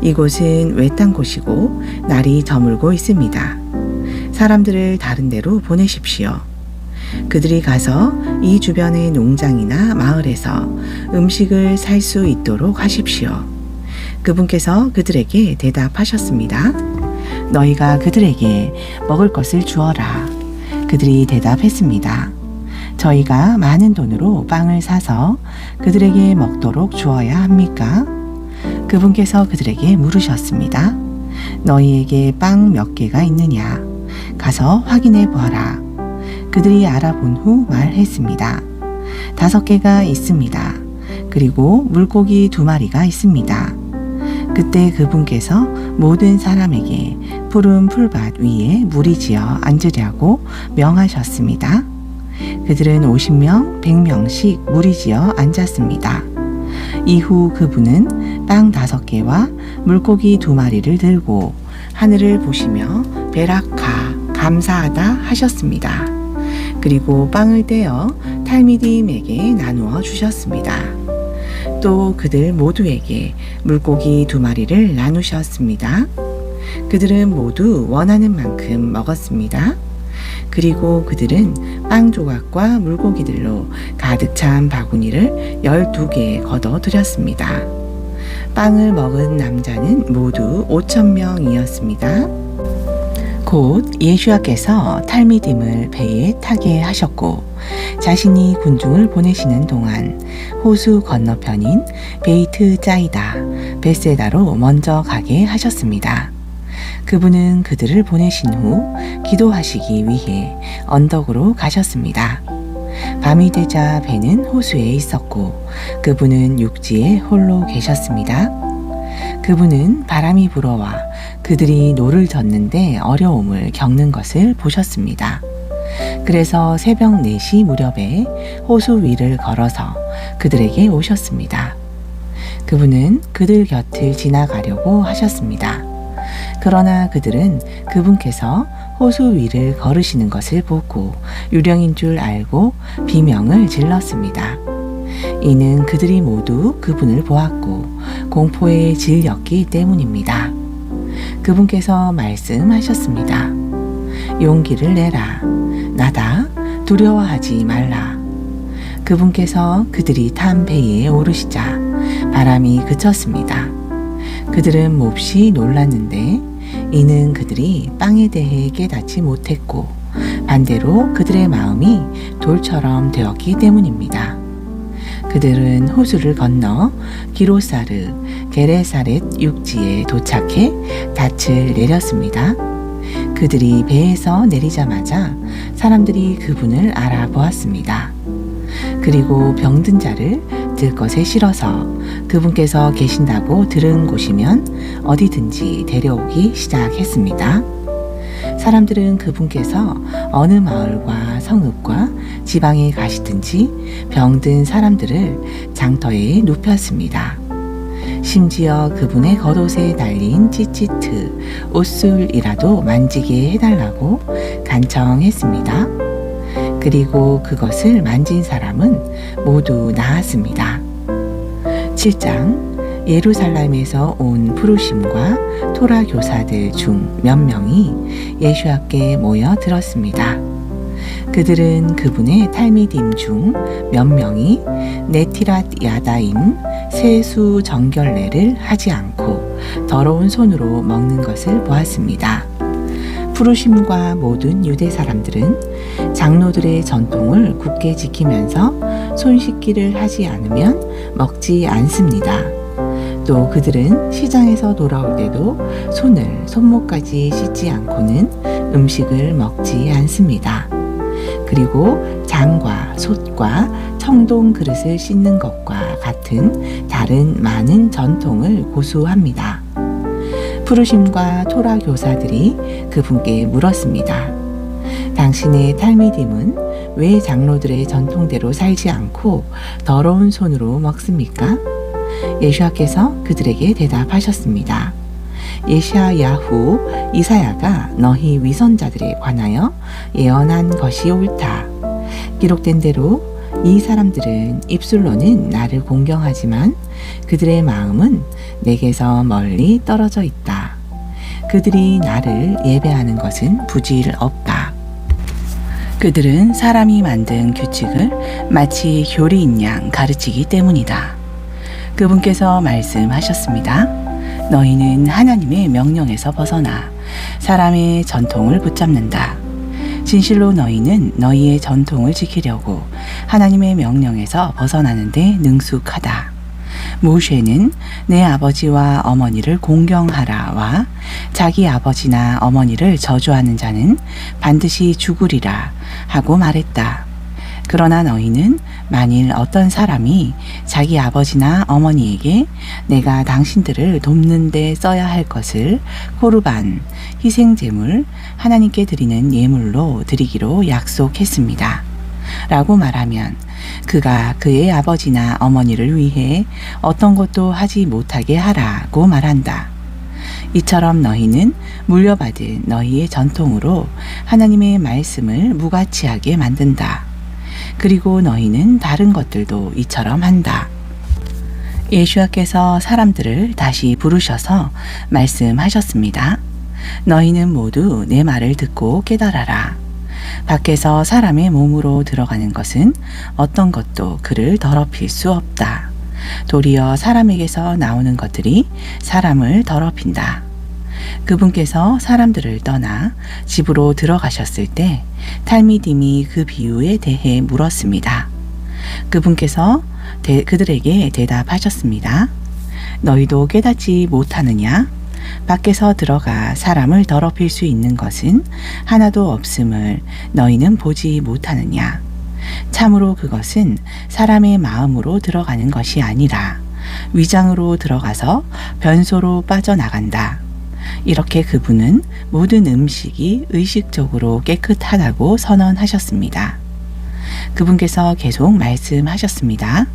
이곳은 외딴 곳이고 날이 저물고 있습니다. 사람들을 다른 데로 보내십시오. 그들이 가서 이 주변의 농장이나 마을에서 음식을 살 수 있도록 하십시오. 그분께서 그들에게 대답하셨습니다. 너희가 그들에게 먹을 것을 주어라. 그들이 대답했습니다. 저희가 많은 돈으로 빵을 사서 그들에게 먹도록 주어야 합니까? 그분께서 그들에게 물으셨습니다. 너희에게 빵 몇 개가 있느냐? 가서 확인해 보아라. 그들이 알아본 후 말했습니다. 5개가 있습니다. 그리고 물고기 2마리가 있습니다. 그때 그분께서 모든 사람에게 푸른 풀밭 위에 무리지어 앉으려고 명하셨습니다. 그들은 50명, 100명씩 무리지어 앉았습니다. 이후 그분은 빵 5개와 물고기 2마리를 들고 하늘을 보시며 베라카 감사하다 하셨습니다. 그리고 빵을 떼어 탈미딤에게 나누어 주셨습니다. 또 그들 모두에게 물고기 2마리를 나누셨습니다. 그들은 모두 원하는 만큼 먹었습니다. 그리고 그들은 빵 조각과 물고기들로 가득 찬 바구니를 12개 걷어 드렸습니다. 빵을 먹은 남자는 모두 5,000명이었습니다. 곧 예수와께서 탈미딤을 배에 타게 하셨고 자신이 군중을 보내시는 동안 호수 건너편인 베이트 짜이다 베세다로 먼저 가게 하셨습니다. 그분은 그들을 보내신 후 기도하시기 위해 언덕으로 가셨습니다. 밤이 되자 배는 호수에 있었고 그분은 육지에 홀로 계셨습니다. 그분은 바람이 불어와 그들이 노를 젓는데 어려움을 겪는 것을 보셨습니다. 그래서 새벽 4시 무렵에 호수 위를 걸어서 그들에게 오셨습니다. 그분은 그들 곁을 지나가려고 하셨습니다. 그러나 그들은 그분께서 호수 위를 걸으시는 것을 보고 유령인 줄 알고 비명을 질렀습니다. 이는 그들이 모두 그분을 보았고 공포에 질렸기 때문입니다. 그분께서 말씀하셨습니다. 용기를 내라. 나다. 두려워하지 말라. 그분께서 그들이 탄 배에 오르시자 바람이 그쳤습니다. 그들은 몹시 놀랐는데 이는 그들이 빵에 대해 깨닫지 못했고 반대로 그들의 마음이 돌처럼 되었기 때문입니다. 그들은 호수를 건너 기로사르 게레사렛 육지에 도착해 닻을 내렸습니다. 그들이 배에서 내리자마자 사람들이 그분을 알아보았습니다. 그리고 병든 자를 들것에 실어서 그분께서 계신다고 들은 곳이면 어디든지 데려오기 시작했습니다. 사람들은 그분께서 어느 마을과 성읍과 지방에 가시든지 병든 사람들을 장터에 눕혔습니다. 심지어 그분의 겉옷에 달린 찌찌트, 옷술이라도 만지게 해달라고 간청했습니다. 그리고 그것을 만진 사람은 모두 나았습니다. 7장 예루살렘에서 온 부르심과 토라 교사들 중 몇 명이 예수 앞에 모여 들었습니다. 그들은 그분의 탈미딤 중 몇 명이 네티랏 야다임 세수 정결례를 하지 않고 더러운 손으로 먹는 것을 보았습니다. 부르심과 모든 유대 사람들은 장로들의 전통을 굳게 지키면서 손 씻기를 하지 않으면 먹지 않습니다. 또 그들은 시장에서 돌아올 때도 손을 손목까지 씻지 않고는 음식을 먹지 않습니다. 그리고 장과 솥과 청동 그릇을 씻는 것과 같은 다른 많은 전통을 고수합니다. 부르심과 토라 교사들이 그분께 물었습니다. 당신의 탈미딤은 왜 장로들의 전통대로 살지 않고 더러운 손으로 먹습니까? 예수께서 그들에게 대답하셨습니다. 예샤야후 이사야가 너희 위선자들에 관하여 예언한 것이 옳다. 기록된 대로 이 사람들은 입술로는 나를 공경하지만 그들의 마음은 내게서 멀리 떨어져 있다. 그들이 나를 예배하는 것은 부질 없다. 그들은 사람이 만든 규칙을 마치 교리인 양 가르치기 때문이다. 그분께서 말씀하셨습니다. 너희는 하나님의 명령에서 벗어나 사람의 전통을 붙잡는다. 진실로 너희는 너희의 전통을 지키려고 하나님의 명령에서 벗어나는데 능숙하다. 모세는 내 아버지와 어머니를 공경하라와 자기 아버지나 어머니를 저주하는 자는 반드시 죽으리라 하고 말했다. 그러나 너희는 만일 어떤 사람이 자기 아버지나 어머니에게 내가 당신들을 돕는 데 써야 할 것을 코르반, 희생제물, 하나님께 드리는 예물로 드리기로 약속했습니다. 라고 말하면 그가 그의 아버지나 어머니를 위해 어떤 것도 하지 못하게 하라고 말한다. 이처럼 너희는 물려받은 너희의 전통으로 하나님의 말씀을 무가치하게 만든다. 그리고 너희는 다른 것들도 이처럼 한다. 예수께서 사람들을 다시 부르셔서 말씀하셨습니다. 너희는 모두 내 말을 듣고 깨달아라. 밖에서 사람의 몸으로 들어가는 것은 어떤 것도 그를 더럽힐 수 없다. 도리어 사람에게서 나오는 것들이 사람을 더럽힌다. 그분께서 사람들을 떠나 집으로 들어가셨을 때 탈미딤이 그 비유에 대해 물었습니다. 그분께서 그들에게 대답하셨습니다. 너희도 깨닫지 못하느냐? 밖에서 들어가 사람을 더럽힐 수 있는 것은 하나도 없음을 너희는 보지 못하느냐? 참으로 그것은 사람의 마음으로 들어가는 것이 아니라 위장으로 들어가서 변소로 빠져나간다. 이렇게 그분은 모든 음식이 의식적으로 깨끗하다고 선언하셨습니다. 그분께서 계속 말씀하셨습니다.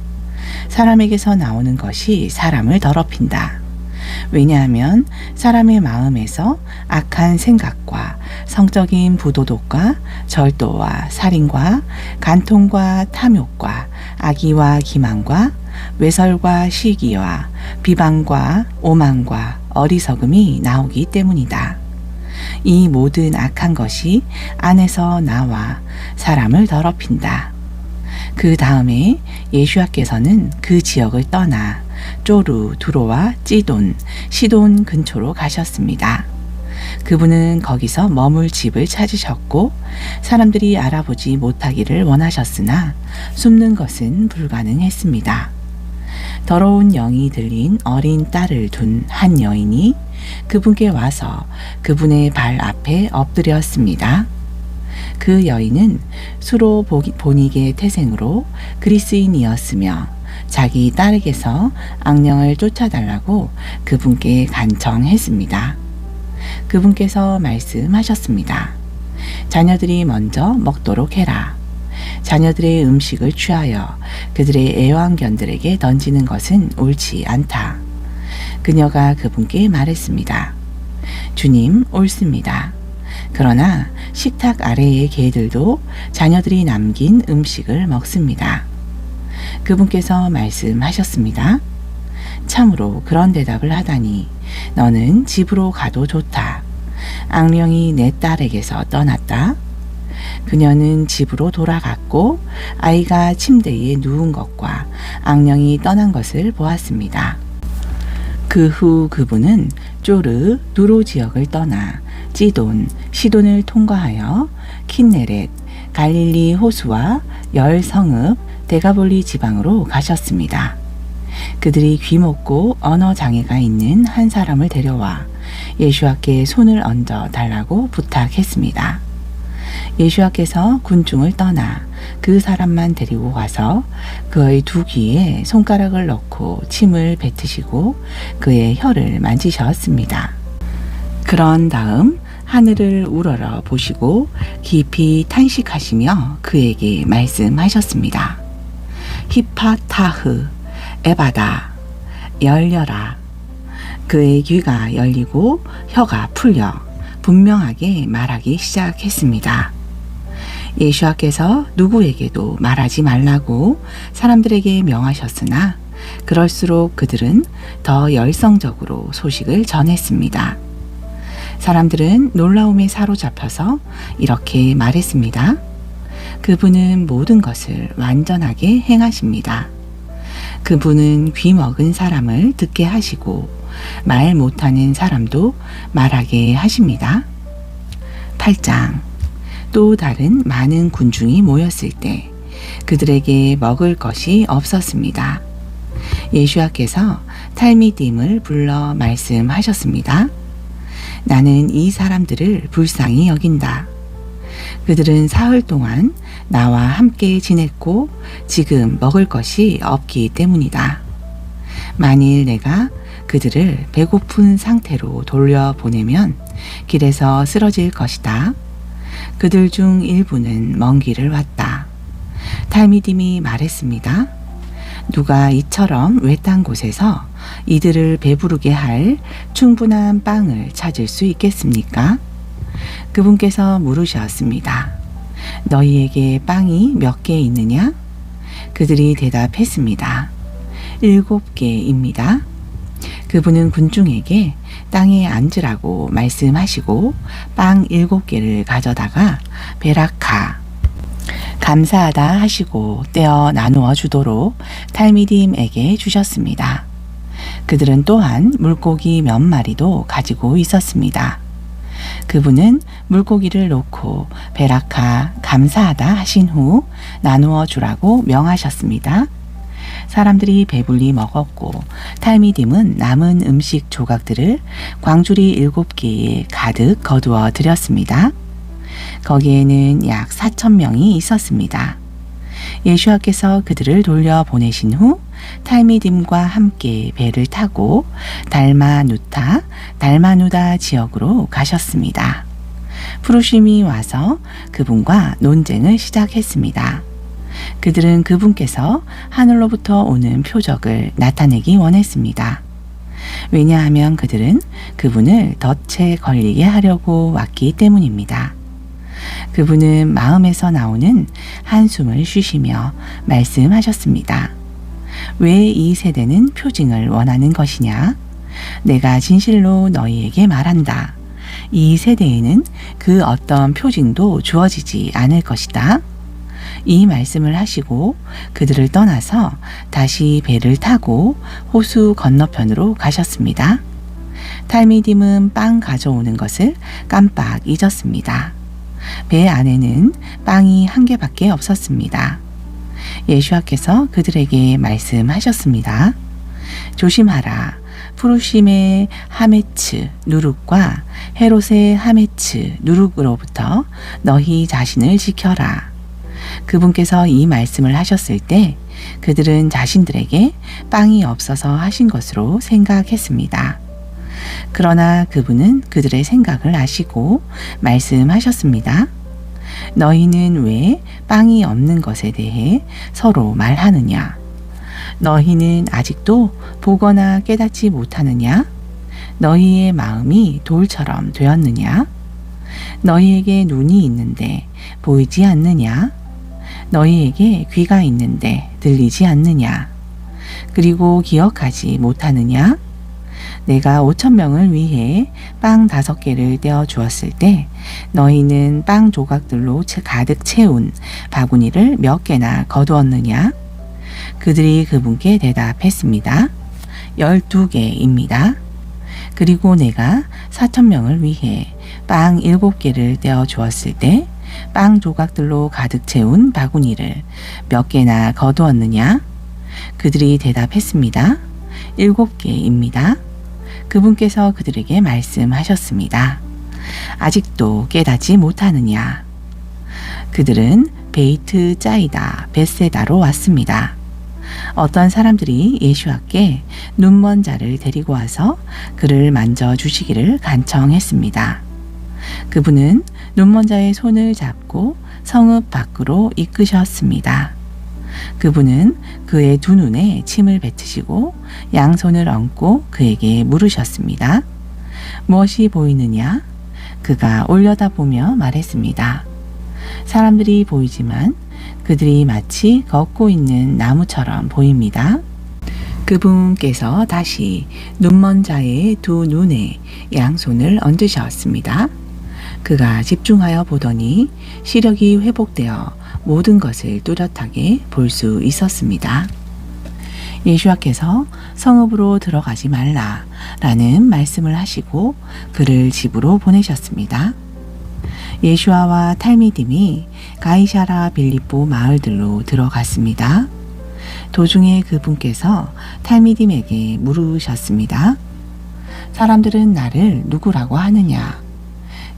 사람에게서 나오는 것이 사람을 더럽힌다. 왜냐하면 사람의 마음에서 악한 생각과 성적인 부도덕과 절도와 살인과 간통과 탐욕과 악의와 기만과 외설과 시기와 비방과 오만과 어리석음이 나오기 때문이다. 이 모든 악한 것이 안에서 나와 사람을 더럽힌다. 그 다음에 예수께서는 그 지역을 떠나 쪼르, 두로와 찌돈, 시돈 근처로 가셨습니다. 그분은 거기서 머물 집을 찾으셨고 사람들이 알아보지 못하기를 원하셨으나 숨는 것은 불가능했습니다. 더러운 영이 들린 어린 딸을 둔 한 여인이 그분께 와서 그분의 발 앞에 엎드렸습니다. 그 여인은 수로 보닉의 태생으로 그리스인이었으며 자기 딸에게서 악령을 쫓아달라고 그분께 간청했습니다. 그분께서 말씀하셨습니다. 자녀들이 먼저 먹도록 해라. 자녀들의 음식을 취하여 그들의 애완견들에게 던지는 것은 옳지 않다. 그녀가 그분께 말했습니다. 주님, 옳습니다. 그러나 식탁 아래의 개들도 자녀들이 남긴 음식을 먹습니다. 그분께서 말씀하셨습니다. 참으로 그런 대답을 하다니 너는 집으로 가도 좋다. 악령이 내 딸에게서 떠났다. 그녀는 집으로 돌아갔고 아이가 침대에 누운 것과 악령이 떠난 것을 보았습니다. 그 후 그분은 쪼르, 두로 지역을 떠나 찌돈, 시돈을 통과하여 킨네렛, 갈릴리 호수와 열 성읍, 데가볼리 지방으로 가셨습니다. 그들이 귀먹고 언어 장애가 있는 한 사람을 데려와 예수와께 손을 얹어 달라고 부탁했습니다. 예수와께서 군중을 떠나 그 사람만 데리고 가서 그의 두 귀에 손가락을 넣고 침을 뱉으시고 그의 혀를 만지셨습니다. 그런 다음 하늘을 우러러 보시고 깊이 탄식하시며 그에게 말씀하셨습니다. 히파타흐, 에바다, 열려라. 그의 귀가 열리고 혀가 풀려 분명하게 말하기 시작했습니다. 예수와께서 누구에게도 말하지 말라고 사람들에게 명하셨으나 그럴수록 그들은 더 열성적으로 소식을 전했습니다. 사람들은 놀라움에 사로잡혀서 이렇게 말했습니다. 그분은 모든 것을 완전하게 행하십니다. 그분은 귀 먹은 사람을 듣게 하시고 말 못하는 사람도 말하게 하십니다. 8장. 또 다른 많은 군중이 모였을 때 그들에게 먹을 것이 없었습니다. 예수와께서 탈미딤을 불러 말씀하셨습니다. 나는 이 사람들을 불쌍히 여긴다. 그들은 사흘 동안 나와 함께 지냈고 지금 먹을 것이 없기 때문이다. 만일 내가 그들을 배고픈 상태로 돌려보내면 길에서 쓰러질 것이다. 그들 중 일부는 먼 길을 왔다. 탈미딤이 말했습니다. 누가 이처럼 외딴 곳에서 이들을 배부르게 할 충분한 빵을 찾을 수 있겠습니까? 그분께서 물으셨습니다. 너희에게 빵이 몇 개 있느냐? 그들이 대답했습니다. 7개입니다. 그분은 군중에게 땅에 앉으라고 말씀하시고 빵 7개를 가져다가 베라카, 감사하다 하시고 떼어 나누어 주도록 탈미딤에게 주셨습니다. 그들은 또한 물고기 몇 마리도 가지고 있었습니다. 그분은 물고기를 놓고 베라카, 감사하다 하신 후 나누어 주라고 명하셨습니다. 사람들이 배불리 먹었고 탈미딤은 남은 음식 조각들을 광주리 7개에 가득 거두어 드렸습니다. 거기에는 약 4,000명이 있었습니다. 예수와께서 그들을 돌려보내신 후 탈미딤과 함께 배를 타고 달마누다 지역으로 가셨습니다. 푸르심이 와서 그분과 논쟁을 시작했습니다. 그들은 그분께서 하늘로부터 오는 표적을 나타내기 원했습니다. 왜냐하면 그들은 그분을 덫에 걸리게 하려고 왔기 때문입니다. 그분은 마음에서 나오는 한숨을 쉬시며 말씀하셨습니다. 왜 이 세대는 표징을 원하는 것이냐? 내가 진실로 너희에게 말한다. 이 세대에는 그 어떤 표징도 주어지지 않을 것이다. 이 말씀을 하시고 그들을 떠나서 다시 배를 타고 호수 건너편으로 가셨습니다. 탈미딤은 빵 가져오는 것을 깜빡 잊었습니다. 배 안에는 빵이 1개밖에 없었습니다. 예수와께서 그들에게 말씀하셨습니다. 조심하라. 푸르심의 하메츠 누룩과 헤롯의 하메츠 누룩으로부터 너희 자신을 지켜라. 그분께서 이 말씀을 하셨을 때 그들은 자신들에게 빵이 없어서 하신 것으로 생각했습니다. 그러나 그분은 그들의 생각을 아시고 말씀하셨습니다. 너희는 왜 빵이 없는 것에 대해 서로 말하느냐? 너희는 아직도 보거나 깨닫지 못하느냐? 너희의 마음이 돌처럼 되었느냐? 너희에게 눈이 있는데 보이지 않느냐? 너희에게 귀가 있는데 들리지 않느냐? 그리고 기억하지 못하느냐? 내가 5,000명을 위해 빵 5개를 떼어 주었을 때 너희는 빵 조각들로 가득 채운 바구니를 몇 개나 거두었느냐? 그들이 그분께 대답했습니다. 12개입니다. 그리고 내가 4,000명을 위해 빵 7개를 떼어 주었을 때 빵 조각들로 가득 채운 바구니를 몇 개나 거두었느냐? 그들이 대답했습니다. 7개입니다. 그분께서 그들에게 말씀하셨습니다. 아직도 깨닫지 못하느냐? 그들은 베이트 짜이다 베세다로 왔습니다. 어떤 사람들이 예수와께 눈먼 자를 데리고 와서 그를 만져주시기를 간청했습니다. 그분은 눈먼 자의 손을 잡고 성읍 밖으로 이끄셨습니다. 그분은 그의 두 눈에 침을 뱉으시고 양손을 얹고 그에게 물으셨습니다. 무엇이 보이느냐? 그가 올려다보며 말했습니다. 사람들이 보이지만 그들이 마치 걷고 있는 나무처럼 보입니다. 그분께서 다시 눈먼 자의 두 눈에 양손을 얹으셨습니다. 그가 집중하여 보더니 시력이 회복되어 모든 것을 뚜렷하게 볼 수 있었습니다. 예수와께서 성읍으로 들어가지 말라 라는 말씀을 하시고 그를 집으로 보내셨습니다. 예수아와 탈미딤이 가이사라 빌립보 마을들로 들어갔습니다. 도중에 그분께서 탈미딤에게 물으셨습니다. 사람들은 나를 누구라고 하느냐?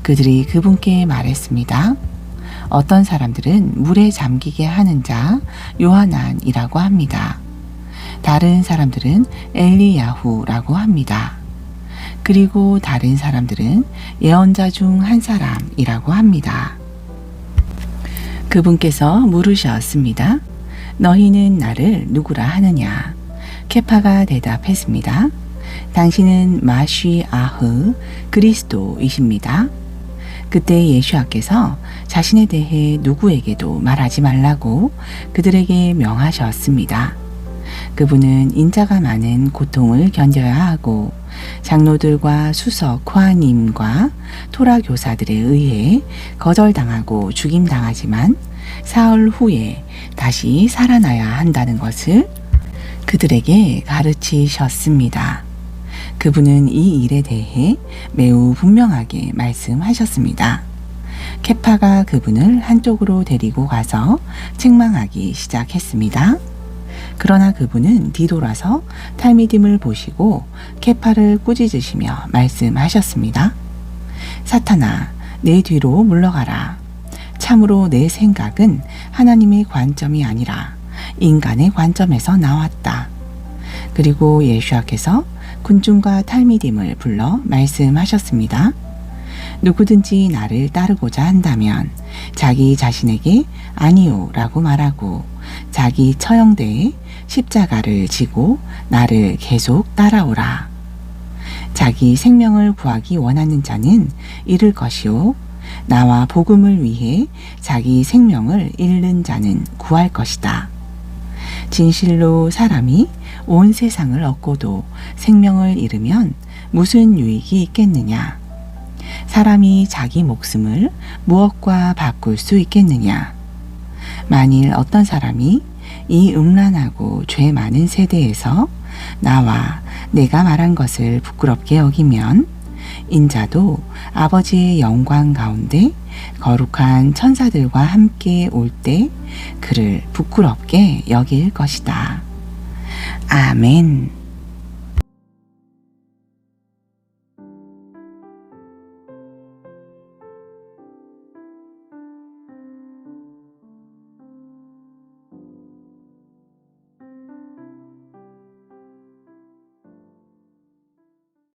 그들이 그분께 말했습니다. 어떤 사람들은 물에 잠기게 하는 자 요하난이라고 합니다. 다른 사람들은 엘리야후라고 합니다. 그리고 다른 사람들은 예언자 중 한 사람이라고 합니다. 그분께서 물으셨습니다. 너희는 나를 누구라 하느냐? 케파가 대답했습니다. 당신은 마쉬아흐 그리스도이십니다. 그때 예수와께서 자신에 대해 누구에게도 말하지 말라고 그들에게 명하셨습니다. 그분은 인자가 많은 고통을 견뎌야 하고 장로들과 수석 코아님과 토라 교사들에 의해 거절당하고 죽임당하지만 사흘 후에 다시 살아나야 한다는 것을 그들에게 가르치셨습니다. 그분은 이 일에 대해 매우 분명하게 말씀하셨습니다. 케파가 그분을 한쪽으로 데리고 가서 책망하기 시작했습니다. 그러나 그분은 뒤돌아서 탈미딤을 보시고 케파를 꾸짖으시며 말씀하셨습니다. 사탄아, 내 뒤로 물러가라. 참으로 내 생각은 하나님의 관점이 아니라 인간의 관점에서 나왔다. 그리고 예수와께서 군중과 탈미딤을 불러 말씀하셨습니다. 누구든지 나를 따르고자 한다면 자기 자신에게 아니요 라고 말하고 자기 처형대에 십자가를 지고 나를 계속 따라오라. 자기 생명을 구하기 원하는 자는 잃을 것이요 나와 복음을 위해 자기 생명을 잃는 자는 구할 것이다. 진실로 사람이 온 세상을 얻고도 생명을 잃으면 무슨 유익이 있겠느냐? 사람이 자기 목숨을 무엇과 바꿀 수 있겠느냐? 만일 어떤 사람이 이 음란하고 죄 많은 세대에서 나와 내가 말한 것을 부끄럽게 여기면 인자도 아버지의 영광 가운데 거룩한 천사들과 함께 올 때 그를 부끄럽게 여길 것이다. 아멘.